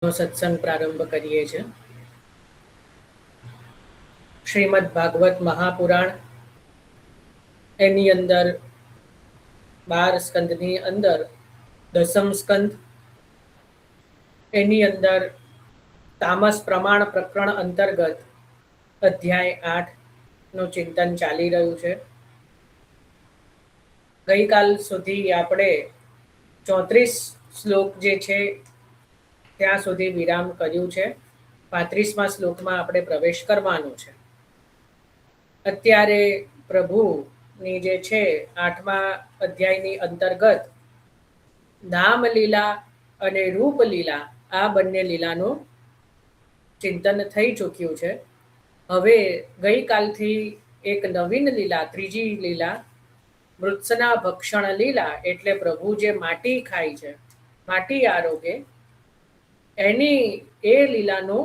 સત્સંગ પ્રારંભ કરીએ છીએ. શ્રીમદ ભાગવત મહાપુરાણ એની અંદર 12 સ્કંદની અંદર 10મ સ્કંદ, એની અંદર તામસ પ્રમાણ પ્રકરણ અંતર્ગત અધ્યાય 8નું ચિંતન ચાલી રહ્યું છે. ગઈકાલ સુધી આપણે 34 શ્લોક જે છે ત્યાં સુધી વિરામ કર્યું છે. 35મા શ્લોકમાં આપણે પ્રવેશ કરવાનો છે. અત્યારે પ્રભુની જે છે 8મા અધ્યાયની અંતર્ગત નામ લીલા અને રૂપ લીલા આ બંને લીલાનું ચિંતન થઈ ચૂક્યું છે. હવે ગઈકાલથી એક નવીન લીલા, ત્રીજી લીલા, મૃત્સના ભક્ષણ લીલા, એટલે પ્રભુ જે માટી ખાય છે, માટી આરોગે, એની એ લીલાનું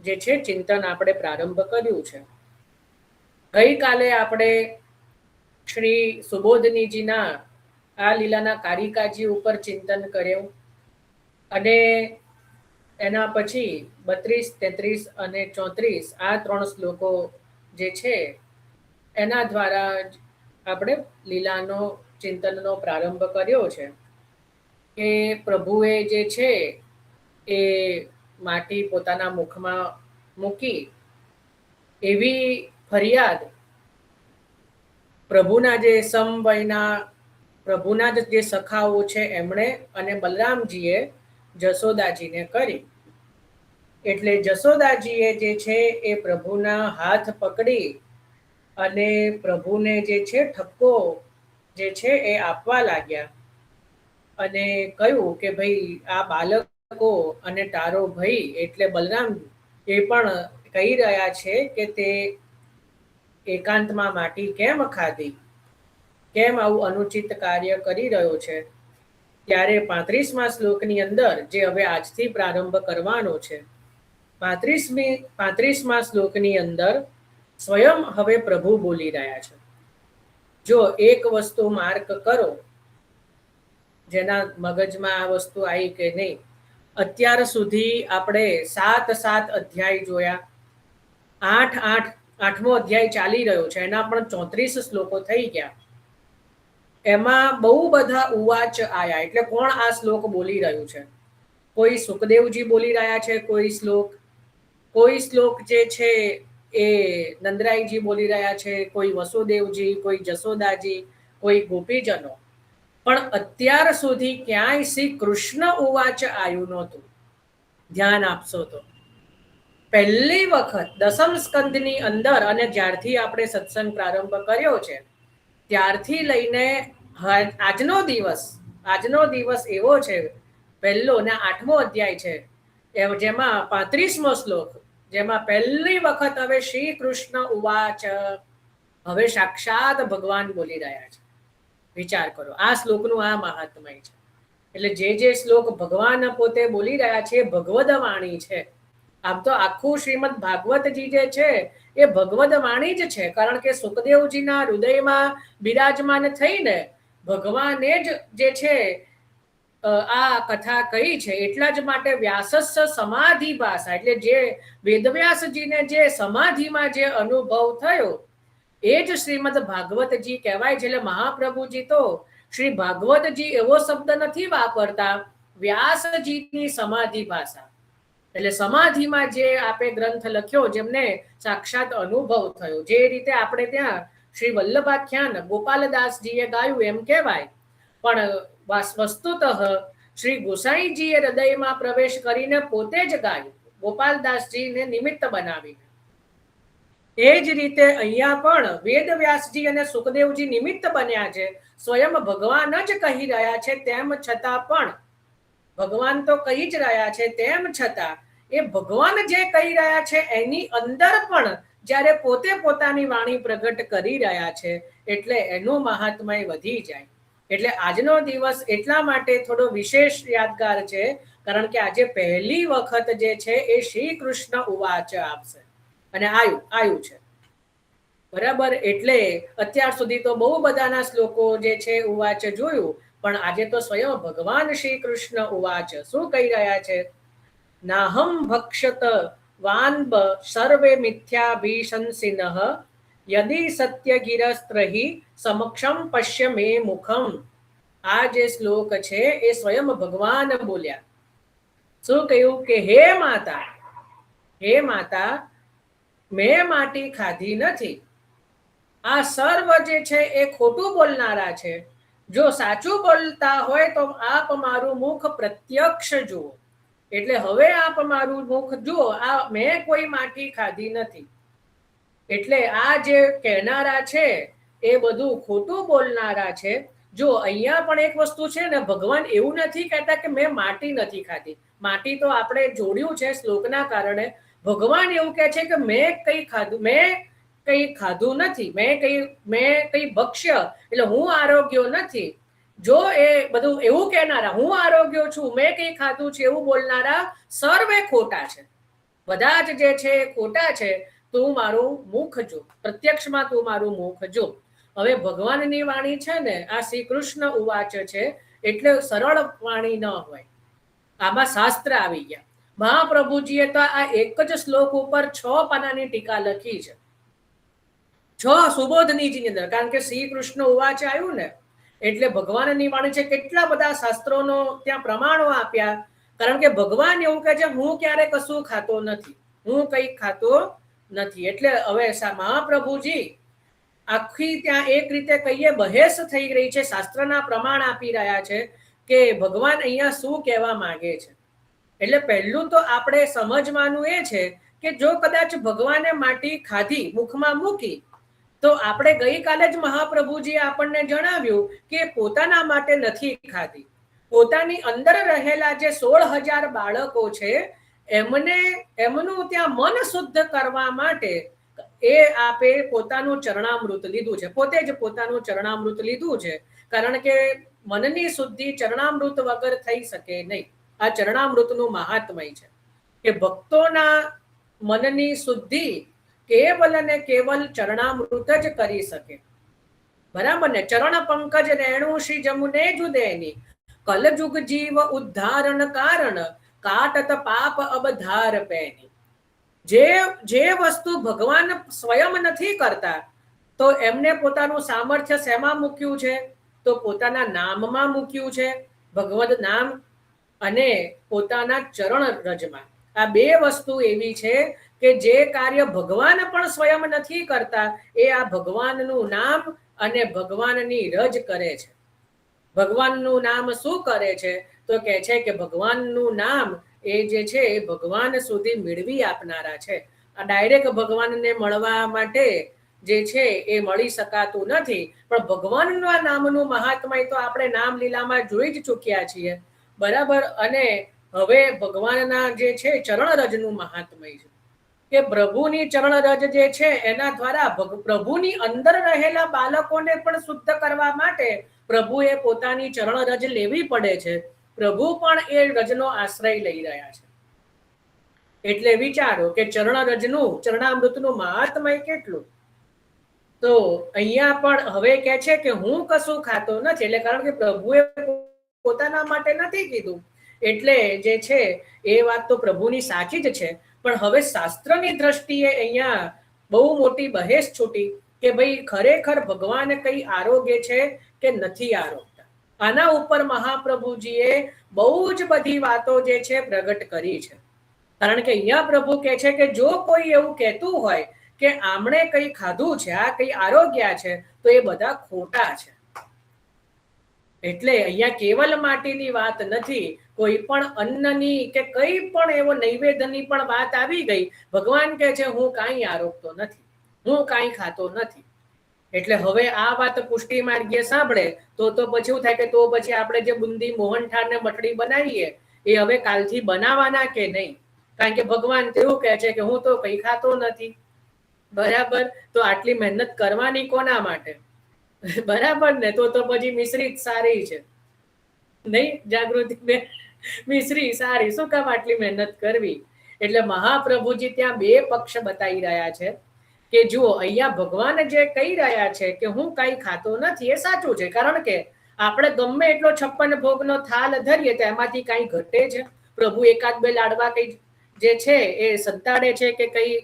જે છે ચિંતન આપણે પ્રારંભ કર્યું છે. ગઈકાલે આપણે શ્રી સુબોધનીજીના આ લીલાના કારિકાજી ઉપર ચિંતન કર્યું અને એના પછી 32, 33 અને 34 આ 3 શ્લોકો જે છે એના દ્વારા આપણે લીલાનો ચિંતનનો પ્રારંભ કર્યો છે કે પ્રભુએ જે છે એ માટી પોતાના મુખમાં મૂકી એવી ફરિયાદ પ્રભુના જે સમવયના પ્રભુના જે સખાઓ છે એમણે અને બલરામજીએ જશોદાજીને કરી. એટલે જશોદાજીએ જે છે એ પ્રભુના હાથ પકડી અને પ્રભુને જે છે ઠપકો જે છે એ આપવા લાગ્યા અને કહ્યું કે ભાઈ આ બાળકો અને તારો ભાઈ એટલે બલરામ એ પણ કહી રહ્યા છે કે તે એકાંતમાં માટી કેમ ખાધી, કેમ આવું અનુચિત કાર્ય કરી રહ્યો છે. ત્યારે 35મા શ્લોકની અંદર જે હવે આજથી પ્રારંભ કરવાનો છે, 35મા શ્લોકની અંદર સ્વયં હવે પ્રભુ બોલી રહ્યા છે. જો એક વસ્તુ માર્ક કરો, જેના મગજમાં આ વસ્તુ આવી કે નહીં, અત્યાર સુધી આપણે 7 અધ્યાય જોયા, 8મો અધ્યાય ચાલી રહ્યો છે, એના પણ 34 શ્લોકો થઈ ગયા. એમાં બહુ બધા ઉવાચ આયા. એટલે કોણ આ શ્લોક બોલી રહ્યું છે? કોઈ સુખદેવજી બોલી રહ્યા છે, કોઈ શ્લોક જે છે એ નંદરાયજી બોલી રહ્યા છે, કોઈ વસુદેવજી, કોઈ જશોદાજી, કોઈ ગોપીજનો. પણ અત્યાર સુધી ક્યાંય શ્રી કૃષ્ણ ઉવાચ આવ્યું નહોતું. ધ્યાન આપશો તો પહેલી વખત 10મ સ્કંદની અંદર, અને જ્યારથી આપણે સત્સંગ પ્રારંભ કર્યો છે ત્યારથી લઈને આજનો દિવસ એવો છે પહેલો ને 8મો અધ્યાય છે, જેમાં 35મો શ્લોક, જેમાં પહેલી વખત હવે શ્રી કૃષ્ણ ઉવાચ, હવે સાક્ષાત ભગવાન બોલી રહ્યા છે. વિચાર કરો, આ શ્લોકનું આ મહાત્મય છે. એટલે જે શ્લોક ભગવાન પોતે બોલી રહ્યા છે ભગવદ વાણી છે. આમ તો આખું શ્રીમદ ભાગવતજી જે છે એ ભગવદ વાણી જ છે, કારણ કે સુખદેવજીના હૃદયમાં બિરાજમાન થઈને ભગવાને જ જે છે આ કથા કહી છે. એટલા જ માટે વ્યાસસ્સ સમાધિ ભાષા, એટલે જે વેદવ્યાસજીને જે સમાધિમાં જે અનુભવ થયો એ જ શ્રીમદ ભાગવતજી કહેવાય છે. એટલે મહાપ્રભુજી તો શ્રી ભાગવતજી એવો શબ્દ નથી વાપરતા, વ્યાસજીની સમાધિ ભાષા. એટલે સમાધિમાં જે આપે ગ્રંથ લખ્યો, જેમને સાક્ષાત અનુભવ થયો, જે રીતે આપણે ત્યાં શ્રી વલ્લભાખ્યાન ગોપાલદાસજીએ ગાયું એમ કહેવાય, પણ વસ્તુતઃ શ્રી ગોસાઈજીએ હૃદયમાં પ્રવેશ કરીને પોતે જ ગાયું, ગોપાલદાસજીને નિમિત્ત બનાવીને. એ જ રીતે અહીંયા પણ વેદવ્યાસજી અને સુખદેવજી નિમિત્ત બન્યા છે. સ્વયં ભગવાન જ કહી રહ્યા છે, તેમ છતાં પણ ભગવાન તો કહી જ રહ્યા છે, તેમ છતાં એ ભગવાન જે કહી રહ્યા છે એની અંદર પણ જ્યારે પોતે પોતાની વાણી પ્રગટ કરી રહ્યા છે, એટલે એનું મહાત્મય વધી જાય. એટલે આજનો દિવસ એટલા માટે થોડો વિશેષ યાદગાર છે, કારણ કે આજે પહેલી વખત જે છે એ શ્રી કૃષ્ણ ઉવાચ આપશે અને આયુ છે. બરાબર. એટલે અત્યાર સુધી તો બહુ બધાના શ્લોકો જે છે ઉવાચ જોયું, પણ આજે તો સ્વયં ભગવાન શ્રી કૃષ્ણ ઉવાચ શું કહી રહ્યા છે? નાહમ ભક્ષત વાન્બ સર્વે મિથ્યાભીશંસિનઃ યદિ સત્યગિરસ્ત્રહિ સમક્ષમ પશ્ય મે મુખમ. આ જે શ્લોક છે એ સ્વયં ભગવાન બોલ્યા. શું કહ્યું કે હે માતા મેં માટી ખાધી નથી. આ સર્વ જે છે એ ખોટું બોલનારા છે. જો સાચું બોલતા હોય તો આપ મારું મુખ પ્રત્યક્ષ જુઓ. એટલે હવે આપ મારું મુખ જુઓ. આ મેં કોઈ માટી ખાધી નથી. એટલે આ જે કહેનારા છે એ બધું ખોટું બોલનારા છે. જો અહીંયા પણ એક વસ્તુ છે ને, ભગવાન એવું નથી કહેતા કે મેં માટી નથી ખાધી. માટી તો આપણે જોડ્યું છે શ્લોકના કારણે. ભગવાન એવું કહે છે કે મેં કંઈ ખાધું નથી, મેં કંઈ ભક્ષ્ય, એટલે હું આરોગ્ય નથી. જો એ બધું એવું કહેનારા, હું આરોગ્ય છું, મેં કંઈ ખાધું છે એવું બોલનારા સર્વે ખોટા છે. બધા જ જે છે એ ખોટા છે. તું મારું મુખ જો, પ્રત્યક્ષમાં તું મારું મુખ જો. હવે ભગવાનની વાણી છે ને, આ શ્રી કૃષ્ણ ઉવાચ છે એટલે સરળ વાણી ન હોય. આમાં શાસ્ત્ર આવી ગયા. મહાપ્રભુજીએ તો આ એક જ શ્લોક ઉપર 6 પાનાની ટીકા લખી છે. 6 સુબોધનીજીની અંદર. કારણ કે શ્રી કૃષ્ણ ઉવાચ આવ્યું ને એટલે ભગવાનની વાણી છે. કેટલા બધા શાસ્ત્રોનો ત્યાં પ્રમાણો આપ્યા. કારણ કે ભગવાન એવું કહે છે હું ક્યારે કશું ખાતો નથી, હું કંઈ ખાતો નથી. એટલે હવે મહાપ્રભુજી આખી ત્યાં એક રીતે કહીએ બહેસ થઈ રહી છે. શાસ્ત્રના પ્રમાણ આપી રહ્યા છે કે ભગવાન અહીંયા શું કહેવા માંગે છે. એટલે પહેલું તો આપણે સમજવાનું એ છે કે જો કદાચ ભગવાને માટી ખાધી, મુખમાં મૂકી, તો આપણે ગઈકાલે જ મહાપ્રભુજીએ આપણને જણાવ્યું કે પોતાના માટે નથી ખાધી. પોતાની અંદર રહેલા જે 16,000 બાળકો છે એમનું ત્યાં મન શુદ્ધ કરવા માટે એ આપે પોતાનું ચરણામૃત લીધું છે. પોતે જ પોતાનું ચરણામૃત લીધું છે. કારણ કે મનની શુદ્ધિ ચરણામૃત વગર થઈ શકે નહીં. આ ચરણામૃતનું મહાત્મય છે કે ભક્તોના મનની શુદ્ધિ કેવલ ને કેવલ ચરણામૃત જ કરી શકે. બરાબર ને? ચરણ પંકજ રેણુ શ્રી જમુને જુદેની કલજુગ જીવ ઉદ્ધારણ કારણ કાટત પાપ અબધાર પેની. જે વસ્તુ ભગવાન સ્વયં નથી કરતા તો એમને પોતાનું સામર્થ્ય શેમાં મૂક્યું છે? તો પોતાના નામમાં મૂક્યું છે. ભગવદ નામ અને પોતાના ચરણ રજમાં. આ 2 વસ્તુ એવી છે કે જે કાર્ય ભગવાન પણ સ્વયં નથી કરતા એ આ ભગવાનનું નામ અને ભગવાનની રજ કરે છે. ભગવાનનું નામ શું કરે છે? તો કહે છે કે ભગવાનનું નામ એ જે છે એ ભગવાન સુધી મેળવી આપનારા છે. આ ડાયરેક્ટ ભગવાનને મળવા માટે જે છે એ મળી શકાતું નથી. પણ ભગવાનના નામનું મહાત્મય તો આપણે નામ લીલામાં જોઈ જ ચૂક્યા છીએ. બરાબર. અને હવે ભગવાનના જે છે ચરણ રજનું મહાત્મય છે કે પ્રભુની ચરણ રજ જે છે એના દ્વારા પ્રભુની અંદર રહેલા બાળકોને પણ શુદ્ધ કરવા માટે પ્રભુએ પોતાની ચરણ રજ લેવી પડે છે. પ્રભુ પણ એ રજનો આશ્રય લઈ રહ્યા છે. એટલે વિચારો કે ચરણ રજનું, ચરણામૃતનું મહાત્મય કેટલું. તો અહીંયા પણ હવે કહે છે કે હું કશું ખાતો નથી. એટલે કારણ કે પ્રભુએ પોતાના માટે નથી કીધું. એટલે જે છે એ વાત તો પ્રભુની સાચી જ છે. પણ હવે શાસ્ત્રની દ્રષ્ટિએ અહીંયા બહુ મોટી બહેસ છૂટી કે ભાઈ ખરેખર ભગવાન કઈ આરોગ્ય છે કે નથી આરોગતા. આના ઉપર મહાપ્રભુજીએ બહુ જ બધી વાતો જે છે પ્રગટ કરી છે. કારણ કે અહીંયા પ્રભુ કહે છે કે જો કોઈ એવું કહેતું હોય કે આમણે કંઈ ખાધું છે, આ કંઈ આરોગ્ય છે, તો એ બધા ખોટા છે. એટલે અહીંયા કેવલ માટીની વાત નથી, કોઈ પણ અન્નની કે કઈ પણ એવો નૈવેદ્યની પણ વાત આવી ગઈ. ભગવાન કહે છે હું કાંઈ આરોગતો નથી, હું કાંઈ ખાતો નથી. એટલે હવે આ વાત પુષ્ટિ માર્ગીય સાંભળે તો પછી એવું થાય કે તો પછી આપણે જે બુંદી મોહનથાળ ને મઠડી બનાવીએ એ હવે કાલથી બનાવવાના કે નહીં. કારણ કે ભગવાન એવું કહે છે કે હું તો કંઈ ખાતો નથી. બરાબર. તો આટલી મહેનત કરવાની કોના માટે? બરાબર ને? તો પછી મિશ્રી સારી છે નહીં? જાગૃતિ બેન, મિશ્રી સારી, શું કામ આટલી મહેનત કરવી? એટલે મહાપ્રભુજી ત્યાં 2 પક્ષ બતાવી રહ્યા છે કે જુઓ અહીંયા ભગવાન જે કહી રહ્યા છે કે હું કંઈ ખાતો નથી એ સાચું છે. કારણ કે આપણે ગમે એટલો 56 ભોગનો થાળ ધરીએ તો એમાંથી કાંઈ ઘટે છે? પ્રભુ એકાદ બે લાડવા કઈ જે છે એ સંતાડે છે કે કઈ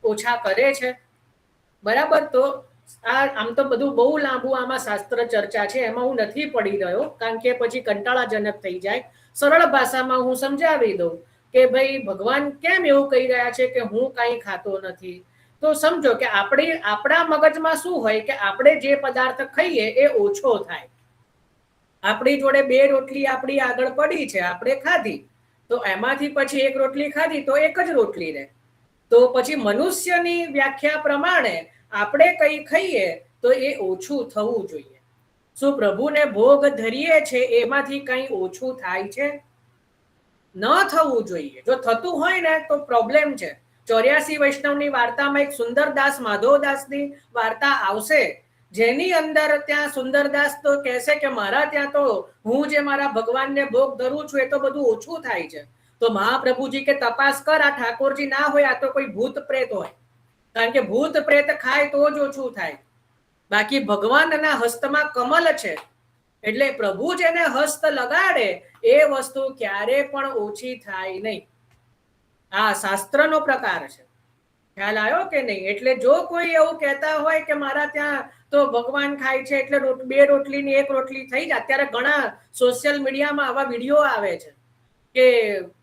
ઓછા કરે છે? બરાબર. તો આમ તો બધું બહુ લાંબુ આમાં શાસ્ત્ર ચર્ચા છે, એમાં હું નથી પડી રહ્યો, કારણ કે પછી કંટાળાજનક થઈ જાય. સરળ ભાષામાં હું સમજાવી દઉં કે ભાઈ ભગવાન કેમ એવું કહી રહ્યા છે કે હું કાંઈ ખાતો નથી. તો સમજો કે આપણા મગજમાં શું હોય કે આપણે જે પદાર્થ ખાઈએ એ ઓછો થાય. આપણી જોડે 2 રોટલી આપણી આગળ પડી છે, આપણે ખાધી, તો એમાંથી પછી 1 રોટલી ખાધી તો 1 જ રોટલી રહે. તો પછી મનુષ્યની વ્યાખ્યા પ્રમાણે આપણે કઈ ખાઈએ તો એ ઓછું થવું જોઈએ. શું પ્રભુને ભોગ ધરીએ છે એમાંથી કઈ ઓછું થાય છે? ન થવું જોઈએ. જો થતું હોય ને તો પ્રોબ્લેમ છે. 84 વૈષ્ણવની વાર્તામાં એક સુંદરદાસ માધવદાસની વાર્તા આવશે, જેની અંદર ત્યાં સુંદરદાસ તો કહેશે કે મારા ત્યાં તો હું જે મારા ભગવાનને ભોગ ધરું છું એ તો બધું ઓછું થાય છે. તો મહાપ્રભુજી કે તપાસ કર, આ ઠાકોરજી ના હોય, આ તો કોઈ ભૂત પ્રેત હોય, કારણ કે ભૂત પ્રેત ખાય તો જ ઓછું થાય. બાકી ભગવાનના હસ્તમાં કમલ છે, એટલે પ્રભુ જેને હસ્ત લગાડે એ વસ્તુ ક્યારે પણ ઓછી થાય નહીં. આ શાસ્ત્રનો પ્રકાર છે. ખ્યાલ આવ્યો કે નહીં? એટલે જો કોઈ એવું કહેતા હોય કે મારા ત્યાં તો ભગવાન ખાય છે એટલે 2 રોટલીની 1 રોટલી થઈ જાય. અત્યારે ઘણા સોશિયલ મીડિયામાં આવા વિડીયો આવે છે કે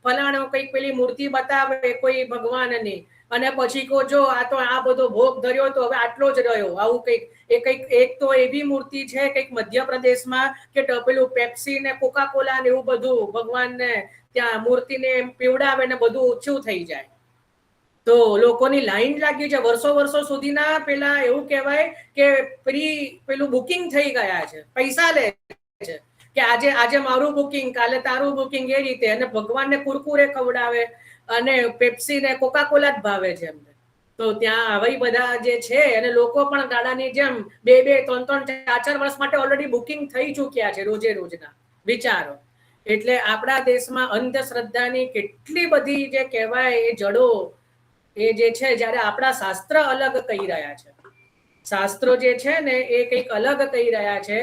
ફલાણો કઈક પેલી મૂર્તિ બતાવે કોઈ ભગવાનની, અને પછી કહો જો આ તો આ બધો ભોગ ધર્યો તો હવે આટલો જ રહ્યો. આવું કંઈક એક તો એવી મૂર્તિ છે કંઈક મધ્યપ્રદેશમાં કે પેલું પેપ્સી ને કોકા કોલા ને એવું બધું ભગવાનને ત્યાં મૂર્તિને પીવડાવે ને બધું ઓછું થઈ જાય. તો લોકોની લાઈન લાગી છે વર્ષો સુધીના. પેલા એવું કહેવાય કે પેલું બુકિંગ થઈ ગયા છે, પૈસા લે છે કે આજે મારું બુકિંગ, કાલે તારું બુકિંગ, એ રીતે. અને ભગવાનને કુરકુરે ખવડાવે અને પેપ્સી ને કોકા કોલા જ ભાવે છે એમને. તો ત્યાં આવી બધા જે છે, અને લોકો પણ ગાડાની જેમ 2-2, 3-3, 4-4 વર્ષ માટે ઓલરેડી બુકિંગ થઈ ચૂક્યા છે રોજના. વિચારો. એટલે આપણા દેશમાં અંધશ્રદ્ધાની કેટલી બધી જે કહેવાય એ જડો એ જે છે, જ્યારે આપણા શાસ્ત્ર અલગ કહી રહ્યા છે, શાસ્ત્રો જે છે ને એ કંઈક અલગ કહી રહ્યા છે.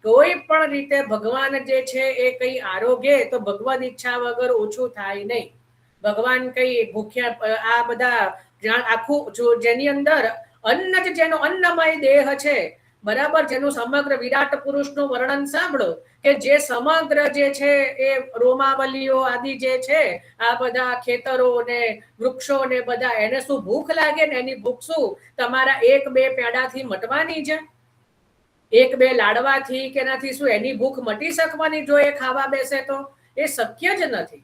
કોઈ પણ રીતે ભગવાન જે છે એ કઈ આરોગ્ય તો ભગવાન ઈચ્છા વગર ઓછું થાય નહીં. ભગવાન કઈ ભૂખ્યા આ બધા આખું જેની અંદર અન્ન જ જેનો અન્નમય દેહ છે, બરાબર, જેનું સમગ્ર વિરાટ પુરુષનું વર્ણન સાંભળો કે જે સમગ્ર જે છે એ રોમાવલીઓ આદિ જે છે, આ બધા ખેતરો ને વૃક્ષો ને બધા, એને શું ભૂખ લાગે ને? એની ભૂખ શું તમારા 1-2 પેડાથી મટવાની છે? 1-2 લાડવાથી કે એનાથી શું એની ભૂખ મટી શકવાની? જો એ ખાવા બેસે તો એ શક્ય જ નથી.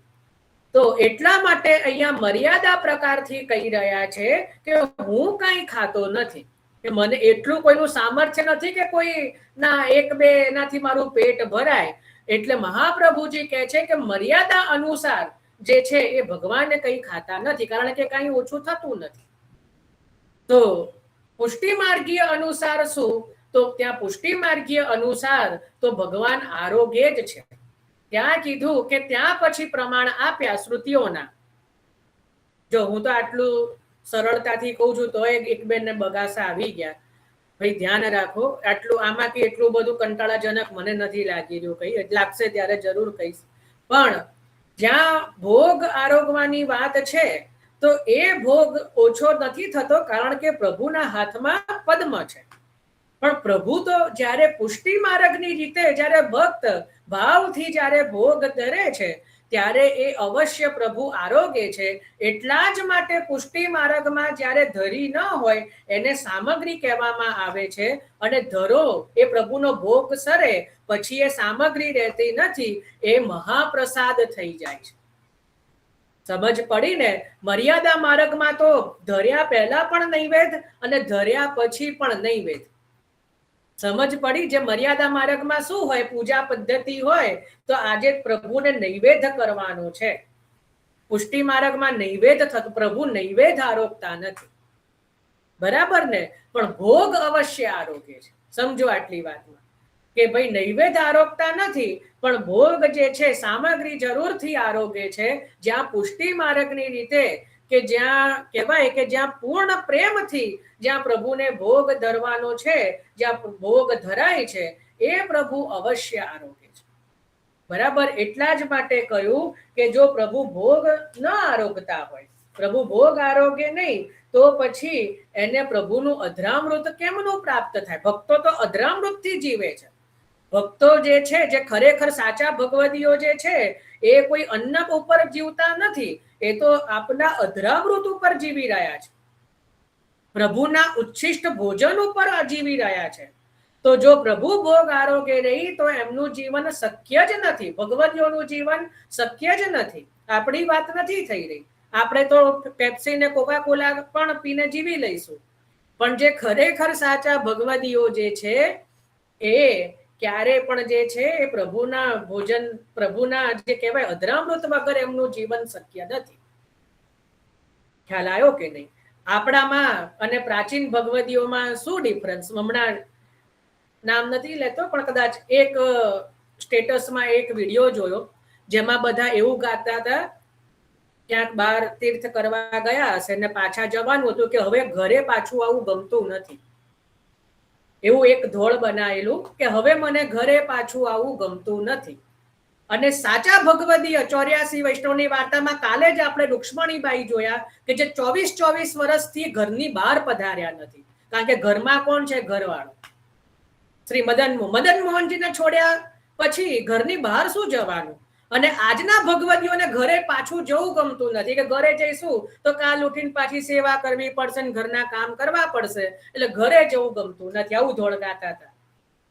તો એટલા માટે અહીંયા મર્યાદા પ્રકારથી કહી રહ્યા છે કે હું કઈ ખાતો નથી, કે મને એટલું કોઈનું સામર્થ્ય નથી કે કોઈ ના 1-2 એનાથી મારું પેટ ભરાય. એટલે મહાપ્રભુજી કહે છે કે મર્યાદા અનુસાર જે છે એ ભગવાનને કઈ ખાતા નથી, કારણ કે કઈ ઓછું થતું નથી. તો પુષ્ટિ માર્ગીય અનુસાર શું? તો ત્યાં પુષ્ટિ માર્ગીય અનુસાર તો ભગવાન આરોગ્ય જ છે. ત્યાં કીધું કે ત્યાં પછી પ્રમાણ આપ્યા શ્રુતિઓના. જો હું તો આટલું સરળતાથી કહું છું તો 1-2 ને બગાસા આવી ગયા. ભાઈ ધ્યાન રાખો. આટલું આમાંથી એટલું બધું કંટાળાજનક મને નથી લાગી રહ્યું. કઈ લાગશે ત્યારે જરૂર કહીશ. પણ જ્યાં ભોગ આરોગવાની વાત છે તો એ ભોગ ઓછો નથી થતો, કારણ કે પ્રભુના હાથમાં પદ્મ છે. પણ પ્રભુ તો જ્યારે પુષ્ટિ માર્ગની રીતે જ્યારે ભક્ત ભાવથી જ્યારે ભોગ ધરે છે ત્યારે એ અવશ્ય પ્રભુ આરોગે છે. એટલા જ માટે પુષ્ટિ માર્ગમાં જ્યારે ધરી ન હોય એને સામગ્રી કહેવામાં આવે છે. અને ધરો એ પ્રભુનો ભોગ સરે પછી એ સામગ્રી રહેતી નથી, એ મહાપ્રસાદ થઈ જાય છે. સમજ પડી ને? મર્યાદા માર્ગમાં તો ધર્યા પહેલા પણ નૈવેદ્ય અને ધર્યા પછી પણ નૈવેદ્ય. સમજ પડી? જે મર્યાદા માર્ગમાં શું હોય, પૂજા પદ્ધતિ હોય તો આજે પ્રભુને નૈવેદ્ય કરવાનો છે. પુષ્ટિ માર્ગમાં નૈવેદ્ય થતું, પ્રભુ નૈવેદ્ય આરોગતા નથી, બરાબર ને? પણ ભોગ અવશ્ય આરોગે છે. સમજો આટલી વાતમાં કે ભાઈ નૈવેદ્ય આરોગતા નથી, પણ ભોગ જે છે સામગ્રી જરૂરથી આરોગે છે. જ્યાં પુષ્ટિ માર્ગની રીતે કે જ્યાં કહેવાય કે જ્યાં પૂર્ણ પ્રેમથી જ્યાં પ્રભુને ભોગ ધરવાનો છે, જ્યાં ભોગ ધરાય છે, એ પ્રભુ અવશ્ય આરોગે છે. બરાબર, એટલા જ માટે કહ્યું કે જો પ્રભુ ભોગ ન આરોગતા હોય, પ્રભુ ભોગ આરોગ્ય નહીં, તો પછી એને પ્રભુનું અધરામૃત કેમનું પ્રાપ્ત થાય? ભક્તો તો અધરામૃતથી જીવે છે. ભક્તો જે છે, જે ખરેખર સાચા ભગવદીઓ જે છે, એ કોઈ અન્ન ઉપર જીવતા નથી, એ તો આપના અધરામૃત ઉપર જીવી રહ્યા છે, પ્રભુના ઉચ્છિષ્ટ ભોજન ઉપર જીવી રહ્યા છે. તો જો પ્રભુ ભોગ આરોગ્ય નહીં તો એમનું જીવન શક્ય જ નથી, ભગવદીઓનું જીવન શક્ય જ નથી. આપણી વાત નથી થઈ રહી. આપણે તો પેપ્સી ને કોકા કોલા પણ પીને જીવી લઈશું, પણ જે ખરેખર સાચા ભગવદીઓ જે છે એ ક્યારે પણ જે છે એ પ્રભુના ભોજન, પ્રભુના જે કહેવાય અધરામૃત વગર એમનું જીવન શક્ય નથી. ખ્યાલ આવ્યો કે નહીં? આપણામાં અને પ્રાચીન ભગવદીઓમાં શું ડિફરન્સ? હમણાં નામ નથી લેતો, પણ કદાચ એક સ્ટેટસમાં એક વિડીયો જોયો જેમાં બધા એવું ગાતા હતા, ક્યાંક બહાર તીર્થ કરવા ગયા હશે ને પાછા જવાનું હતું કે હવે ઘરે પાછું આવું ગમતું નથી. એવું એક ધોળ બનાવેલું કે હવે મને ઘરે પાછું આવું ગમતું નથી. અને સાચા ભગવદીય 84 વૈષ્ણવની વાર્તામાં કાલે જ આપણે રૂક્ષ્મણીબાઈ જોયા કે જે 24 વર્ષથી ઘરની બહાર પધાર્યા નથી, કારણ કે ઘરમાં કોણ છે? ઘરવાળો શ્રી મદન મોહનજીને છોડ્યા પછી ઘરની બહાર શું જવાનું? અને આજના ભગવદીઓને ઘરે પાછું જવું ગમતું નથી, કે ઘરે જઈશું તો કાલ ઉઠીને પાછી સેવા કરવી પડશે ને ઘરના કામ કરવા પડશે, એટલે ઘરે જવું ગમતું નથી. આવું ધોળ ગાતા હતા.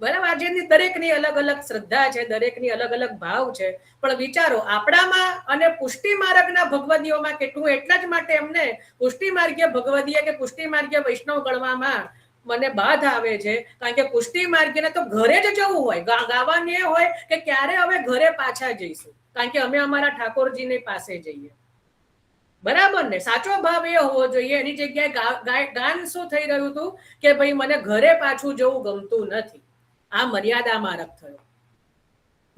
બરાબર, આજની દરેકની અલગ અલગ શ્રદ્ધા છે, દરેકની અલગ અલગ ભાવ છે, પણ વિચારો આપણામાં અને પુષ્ટિ માર્ગના ભગવદીઓમાં કેટલું. એટલા જ માટે એમને પુષ્ટિ માર્ગીય ભગવદીય કે પુષ્ટિ માર્ગીય વૈષ્ણવ ગણવામાં મને બાધ આવે છે, કારણ કે પુષ્ટિ માર્ગીને તો ઘરે જ જવું હોય, ગાવાની હોય કે ક્યારે હવે ઘરે પાછા જઈશું, કારણ કે અમે અમારા ઠાકોરજીની પાસે જઈએ. બરાબર ને? સાચો ભાવ એ હોવો જોઈએ. એની જગ્યાએ ગાન શું થઈ રહ્યું હતું કે ભાઈ મને ઘરે પાછું જવું ગમતું નથી. આ મર્યાદા માર્ગ થયો.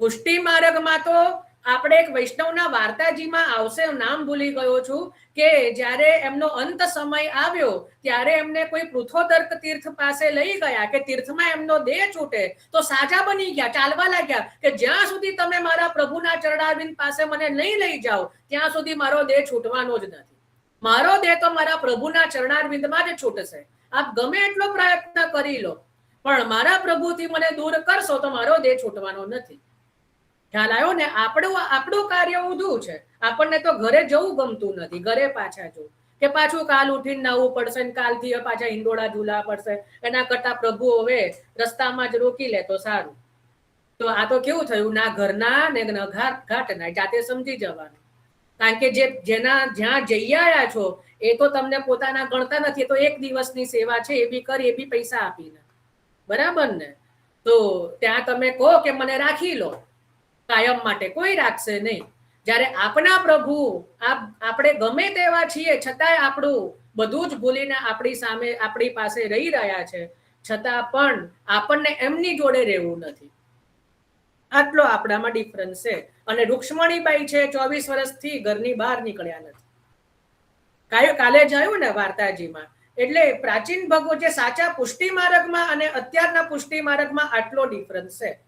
પુષ્ટિ માર્ગમાં તો આપણે એક વૈષ્ણવના વાર્તાજીમાં આવશે, નામ ભૂલી ગયો છું, કે જ્યારે એમનો અંત સમય આવ્યો ત્યારે એમને કોઈ પૃથોદર્ક તીર્થ પાસે લઈ ગયા કે તીર્થમાં એમનો દેહ છૂટે તો સાજા બની ગયા, ચાલવા લાગ્યા કે જ્યાં સુધી તમે મારા પ્રભુના ચરણારવિંદ પાસે મને નહીં લઈ જાઓ ત્યાં સુધી મારો દેહ છૂટવાનો જ નથી. મારો દેહ તો મારા પ્રભુના ચરણારવિંદમાં જ છૂટશે. આપ ગમે એટલો પ્રયત્ન કરી લો, પણ મારા પ્રભુથી મને દૂર કરશો તો મારો દેહ છૂટવાનો નથી. ખ્યાલ આવ્યો ને? આપણું કાર્ય ઊંધું છે. આપણને તો ઘરે જવું ગમતું નથી, ઘરે પાછા જવું કે પાછું કાલ ઉઠીને નાવું પડશે ને કાલથી પાછા હિંડોળા ઝૂલા પડશે. એના કરતા પ્રભુ હવે રસ્તામાં જ રોકી લે તો સારું. તો આ તો કેવું થયું? ના ઘરના ને ઘાટના, જાતે સમજી જવાનું. કારણ કે જ્યાં જઈ આવ્યા છો એ તો તમને પોતાના ગણતા નથી, તો એક દિવસની સેવા છે, એ બી કરી, એ બી પૈસા આપીને. બરાબર ને? તો ત્યાં તમે કહો કે મને રાખી લો કાયમ માટે, કોઈ રાખશે નહીં. જ્યારે આપના પ્રભુ આપણે ગમે તેવા છીએ છતાંય આપણું બધું જ ભૂલીને આપણી સામે આપણી પાસે રહી રહ્યા છે, છતાં પણ આપણને એમની જોડે રહેવું નથી. આટલો આપણામાં ડિફરન્સ છે. અને રૂક્ષ્મણીબાઈ છે 24 વર્ષથી ઘરની બહાર નીકળ્યા નથી. કાલે જોયું ને વાર્તાજીમાં. એટલે પ્રાચીન ભગવો જે સાચા પુષ્ટિ માર્ગમાં અને અત્યારના પુષ્ટિ માર્ગમાં આટલો ડિફરન્સ છે.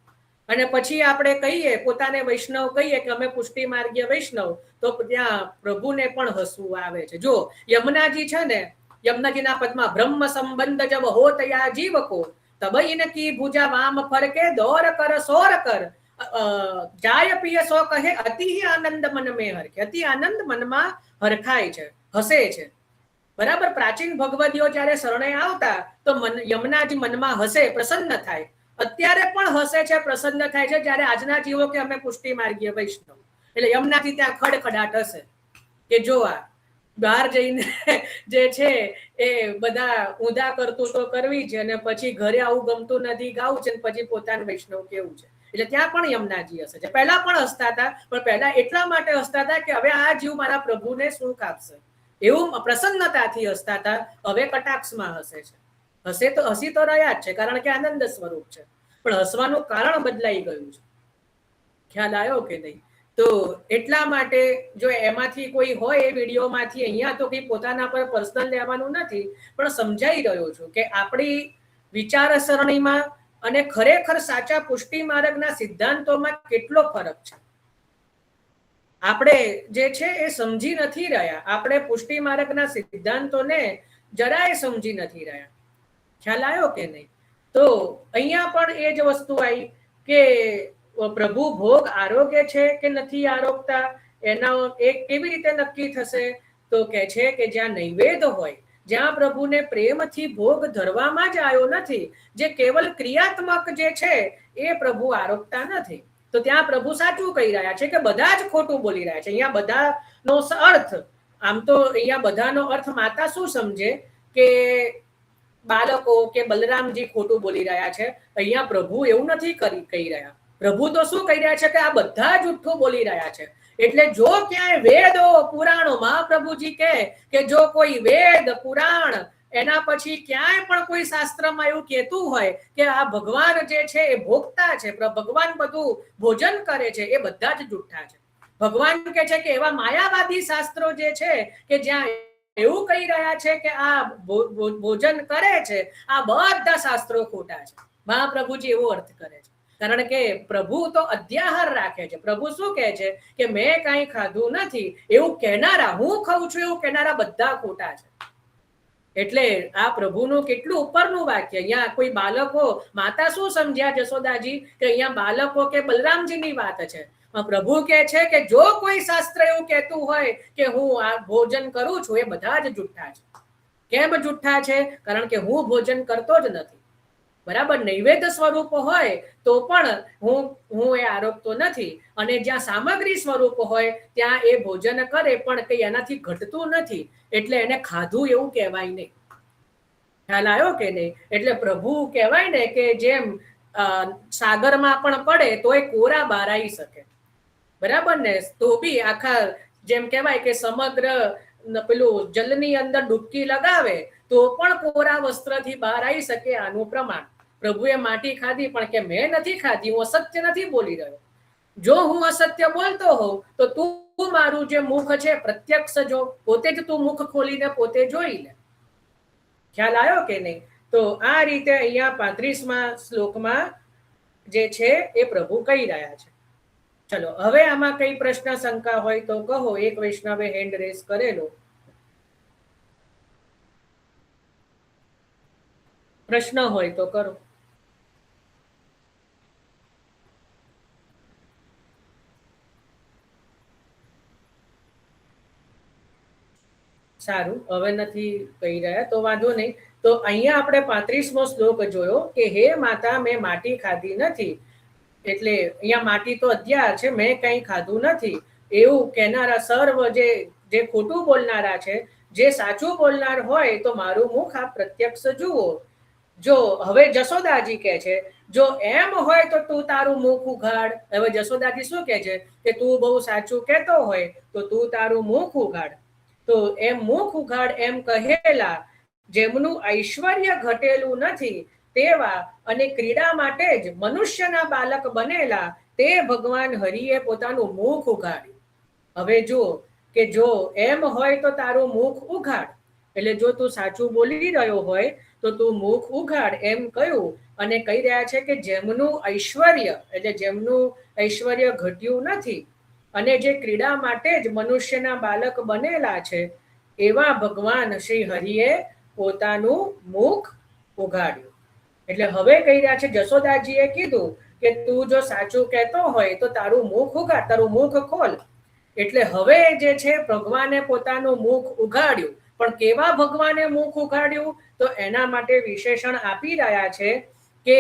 અને પછી આપણે કહીએ, પોતાને વૈષ્ણવ કહીએ કે અમે પુષ્ટિ માર્ગીય વૈષ્ણવ, તો ત્યાં પ્રભુને પણ હસવું આવે છે. જો યમુનાજી છે ને, યમુનાજીના પદમાં બ્રહ્મ સંબંધ જબ હો તયા જીવકો તબ ઇનકી ભુજા વામ ફરકે દોર કર સોર કર જાય પિય સો કહે અતિ આનંદ મન મેં હરખે. અતિ આનંદ મનમાં હરખાય છે, હસે છે. બરાબર? પ્રાચીન ભગવદીઓ જયારે શરણે આવતા તો યમુનાજી મનમાં હસે, પ્રસન્ન થાય. અત્યારે પણ હસે છે, પ્રસન્ન થાય છે જ્યારે આજના જીવો કે અમે પુષ્ટિ માર્ગીય વૈષ્ણવ, એટલે યમુનાજી ત્યાં ખડખડાટ હશે કે જો આ બહાર જઈને જે છે એ બધા ઊંધા કરતૂતો કરવી છે અને પછી ઘરે આવું ગમતું નથી ગાવું છે, પછી પોતાનું વૈષ્ણવ કેવું છે. એટલે ત્યાં પણ યમુનાજી હશે છે. પહેલા પણ હસતા હતા, પણ પહેલા એટલા માટે હસતા હતા કે હવે આ જીવ મારા પ્રભુને સુખ આપશે, એવું પ્રસન્નતાથી હસતા હતા. હવે કટાક્ષમાં હસે છે. હસી તો રહ્યા જ છે, કારણ કે આનંદ સ્વરૂપ છે, પણ હસવાનું કારણ બદલાઈ ગયું છે. ખ્યાલ આવ્યો કે નહીં? તો એટલા માટે જો એમાંથી કોઈ હોય એ વિડીયોમાંથી, અહીંયા તો કઈ પોતાના પર પર્સનલ લેવાનું નથી, પણ સમજાઈ રહ્યો છું કે આપણી વિચારસરણીમાં અને ખરેખર સાચા પુષ્ટિ માર્ગના સિદ્ધાંતોમાં કેટલો ફરક છે. આપણે જે છે એ સમજી નથી રહ્યા. આપણે પુષ્ટિ માર્ગના સિદ્ધાંતોને જરાય સમજી નથી રહ્યા. ખ્યાલ આવ્યો કે નહીં? તો અહીંયા પણ એ જ વસ્તુ આવી કે પ્રભુ ભોગ આરોગ્ય છે કે નથી આરોગતા, એના એક કેવી રીતે નક્કી થશે? તો કે છે કે જ્યાં નૈવેદ્ય હોય, જ્યાં પ્રભુને પ્રેમથી ભોગ ધરવામાં જ આવ્યો નથી, જે કેવલ ક્રિયાત્મક જે છે એ પ્રભુ આરોગતા નથી. તો ત્યાં પ્રભુ સાચું કહી રહ્યા છે કે બધા જ ખોટું બોલી રહ્યા છે. અહીંયા બધાનો અર્થ, આમ તો અહીંયા બધાનો અર્થ માતા શું સમજે કે બાળકો કે બલરામજી ખોટું બોલી રહ્યા છે. અહીંયા પ્રભુ એવું નથી કહી રહ્યા. પ્રભુ તો શું કહી રહ્યા છે કે આ બધા જુઠ્ઠું બોલી રહ્યા છે. એટલે જો ક્યાંય વેદો પુરાણોમાં પ્રભુજી કહે કે જો કોઈ વેદ પુરાણ એના પછી ક્યાંય પણ કોઈ શાસ્ત્રમાં એવું કહેતું હોય કે આ ભગવાન જે છે એ ભોગતા છે, ભગવાન બધું ભોજન કરે છે, એ બધા જ જુઠ્ઠા છે. ભગવાન કહે છે કે એવા માયાવાદી શાસ્ત્રો જે છે કે જ્યાં એવું કહી રહ્યા છે કે આ ભોજન કરે છે, આ બધા શાસ્ત્રો ખોટા છે. મહાપ્રભુજી એવો અર્થ કરે છે. કારણ કે પ્રભુ તો અધ્યાહાર રાખે છે. પ્રભુ શું કહે છે કે મેં કાંઈ ખાધું નથી એવું કહેનારા, હું ખાઉં છું એવું કહેનારા બધા ખોટા છે. એટલે આ પ્રભુનું કેટલું ઉપરનું વાક્ય. અહીંયા કોઈ બાળકો, માતા શું સમજ્યા જશોદાજી કે અહીંયા બાળકો કે બલરામજીની વાત છે. પ્રભુ કહે છે કે જો કોઈ શાસ્ત્ર એવું કહેતું હોય કે હું આ ભોજન કરું છું, એ બધા જ જુઠ્ઠા છે. કેમ જુઠ્ઠા છે? કારણ કે હું ભોજન કરતો જ નથી. બરાબર, નૈવેદ્ય સ્વરૂપ હોય તો પણ હું એ આરોગતો નથી, અને જ્યાં સામગ્રી સ્વરૂપ હોય ત્યાં એ ભોજન કરે પણ કઈ એનાથી ઘટતું નથી, એટલે એને ખાધું એવું કહેવાય નહીં. ખ્યાલ આવ્યો કે નહીં? એટલે પ્રભુ કહેવાય ને કે જેમ સાગરમાં પણ પડે તો એ કોરા બહાર આવી શકે. બરાબર ને? તો બી આખા જેમ કહેવાય કે સમગ્ર પેલું જલની અંદર ડૂબકી લગાવે તો પણ કોરા વસ્ત્રથી બહાર આવી શકે. આનું પ્રમાણ પ્રભુએ માટી ખાધી પણ કે મેં નથી ખાધી, હું અસત્ય નથી બોલી રહ્યો. જો હું અસત્ય બોલતો હોઉં તો તું મારું જે મુખ છે પ્રત્યક્ષ જો, પોતે જ તું મુખ ખોલીને પોતે જોઈ લે. ખ્યાલ આવ્યો કે નહીં? તો આ રીતે અહીંયા 35મા શ્લોકમાં જે છે એ પ્રભુ કહી રહ્યા છે. ચલો હવે આમાં કઈ પ્રશ્ન શંકા હોય તો કહો. એક વૈષ્ણવે હેન્ડ રેસ કરેલો. પ્રશ્ન હોય તો કરો. સારું, હવે નથી કહી રહ્યા તો વાંધો નહીં. તો અહીંયા આપણે 35મો શ્લોક જોયો કે હે માતા મેં માટી ખાધી નથી. એટલે અહીંયા માટી તો અધ્યાર છે, મેં કંઈ ખાધું નથી એવું કહેનારા સર્વ જે ખોટું બોલનારા છે, જે સાચું બોલનાર હોય તો મારું મુખ આ પ્રત્યક્ષ જુઓ. જો હવે જશોદાજી કહે છે જો એમ હોય તો તું તારું મુખ ઉઘાડ. હવે જશોદાજી શું કહે છે કે તું બહુ સાચું કહેતો હોય તો તું તારું મુખ ઉઘાડ. તો એમ મુખ ઉઘાડ એમ કહેલા જેમનું ઐશ્વર્ય ઘટેલું નથી તેવા અને ક્રીડા માટે જ મનુષ્યના બાલક બનેલા તે ભગવાન હરિએ પોતાનું મુખ ઉઘાડ્યું. હવે જુઓ કે જો એમ હોય તો તારું મુખ ઉઘાડ, એટલે જો તું સાચું બોલી રહ્યો હોય તો તું મુખ ઉઘાડ એમ કહ્યું. અને કહી રહ્યા છે કે જેમનું ઐશ્વર્ય, એટલે જેમનું ઐશ્વર્ય ઘટ્યું નથી અને જે ક્રીડા માટે જ મનુષ્યના બાલક બનેલા છે એવા ભગવાન શ્રી હરિએ પોતાનું મુખ ઉઘાડ્યું. એટલે હવે કહી રહ્યા છે જશોદાજીએ કીધું કે તું જો સાચું કહેતો હોય તો તારું મુખ ઉઘાડ, તારું મુખ ખોલ. એટલે હવે જે છે ભગવાને પોતાનું મુખ ઉઘાડ્યું. પણ કેવા ભગવાને મુખ ઉઘાડ્યું? તો એના માટે વિશેષણ આપી રહ્યા છે કે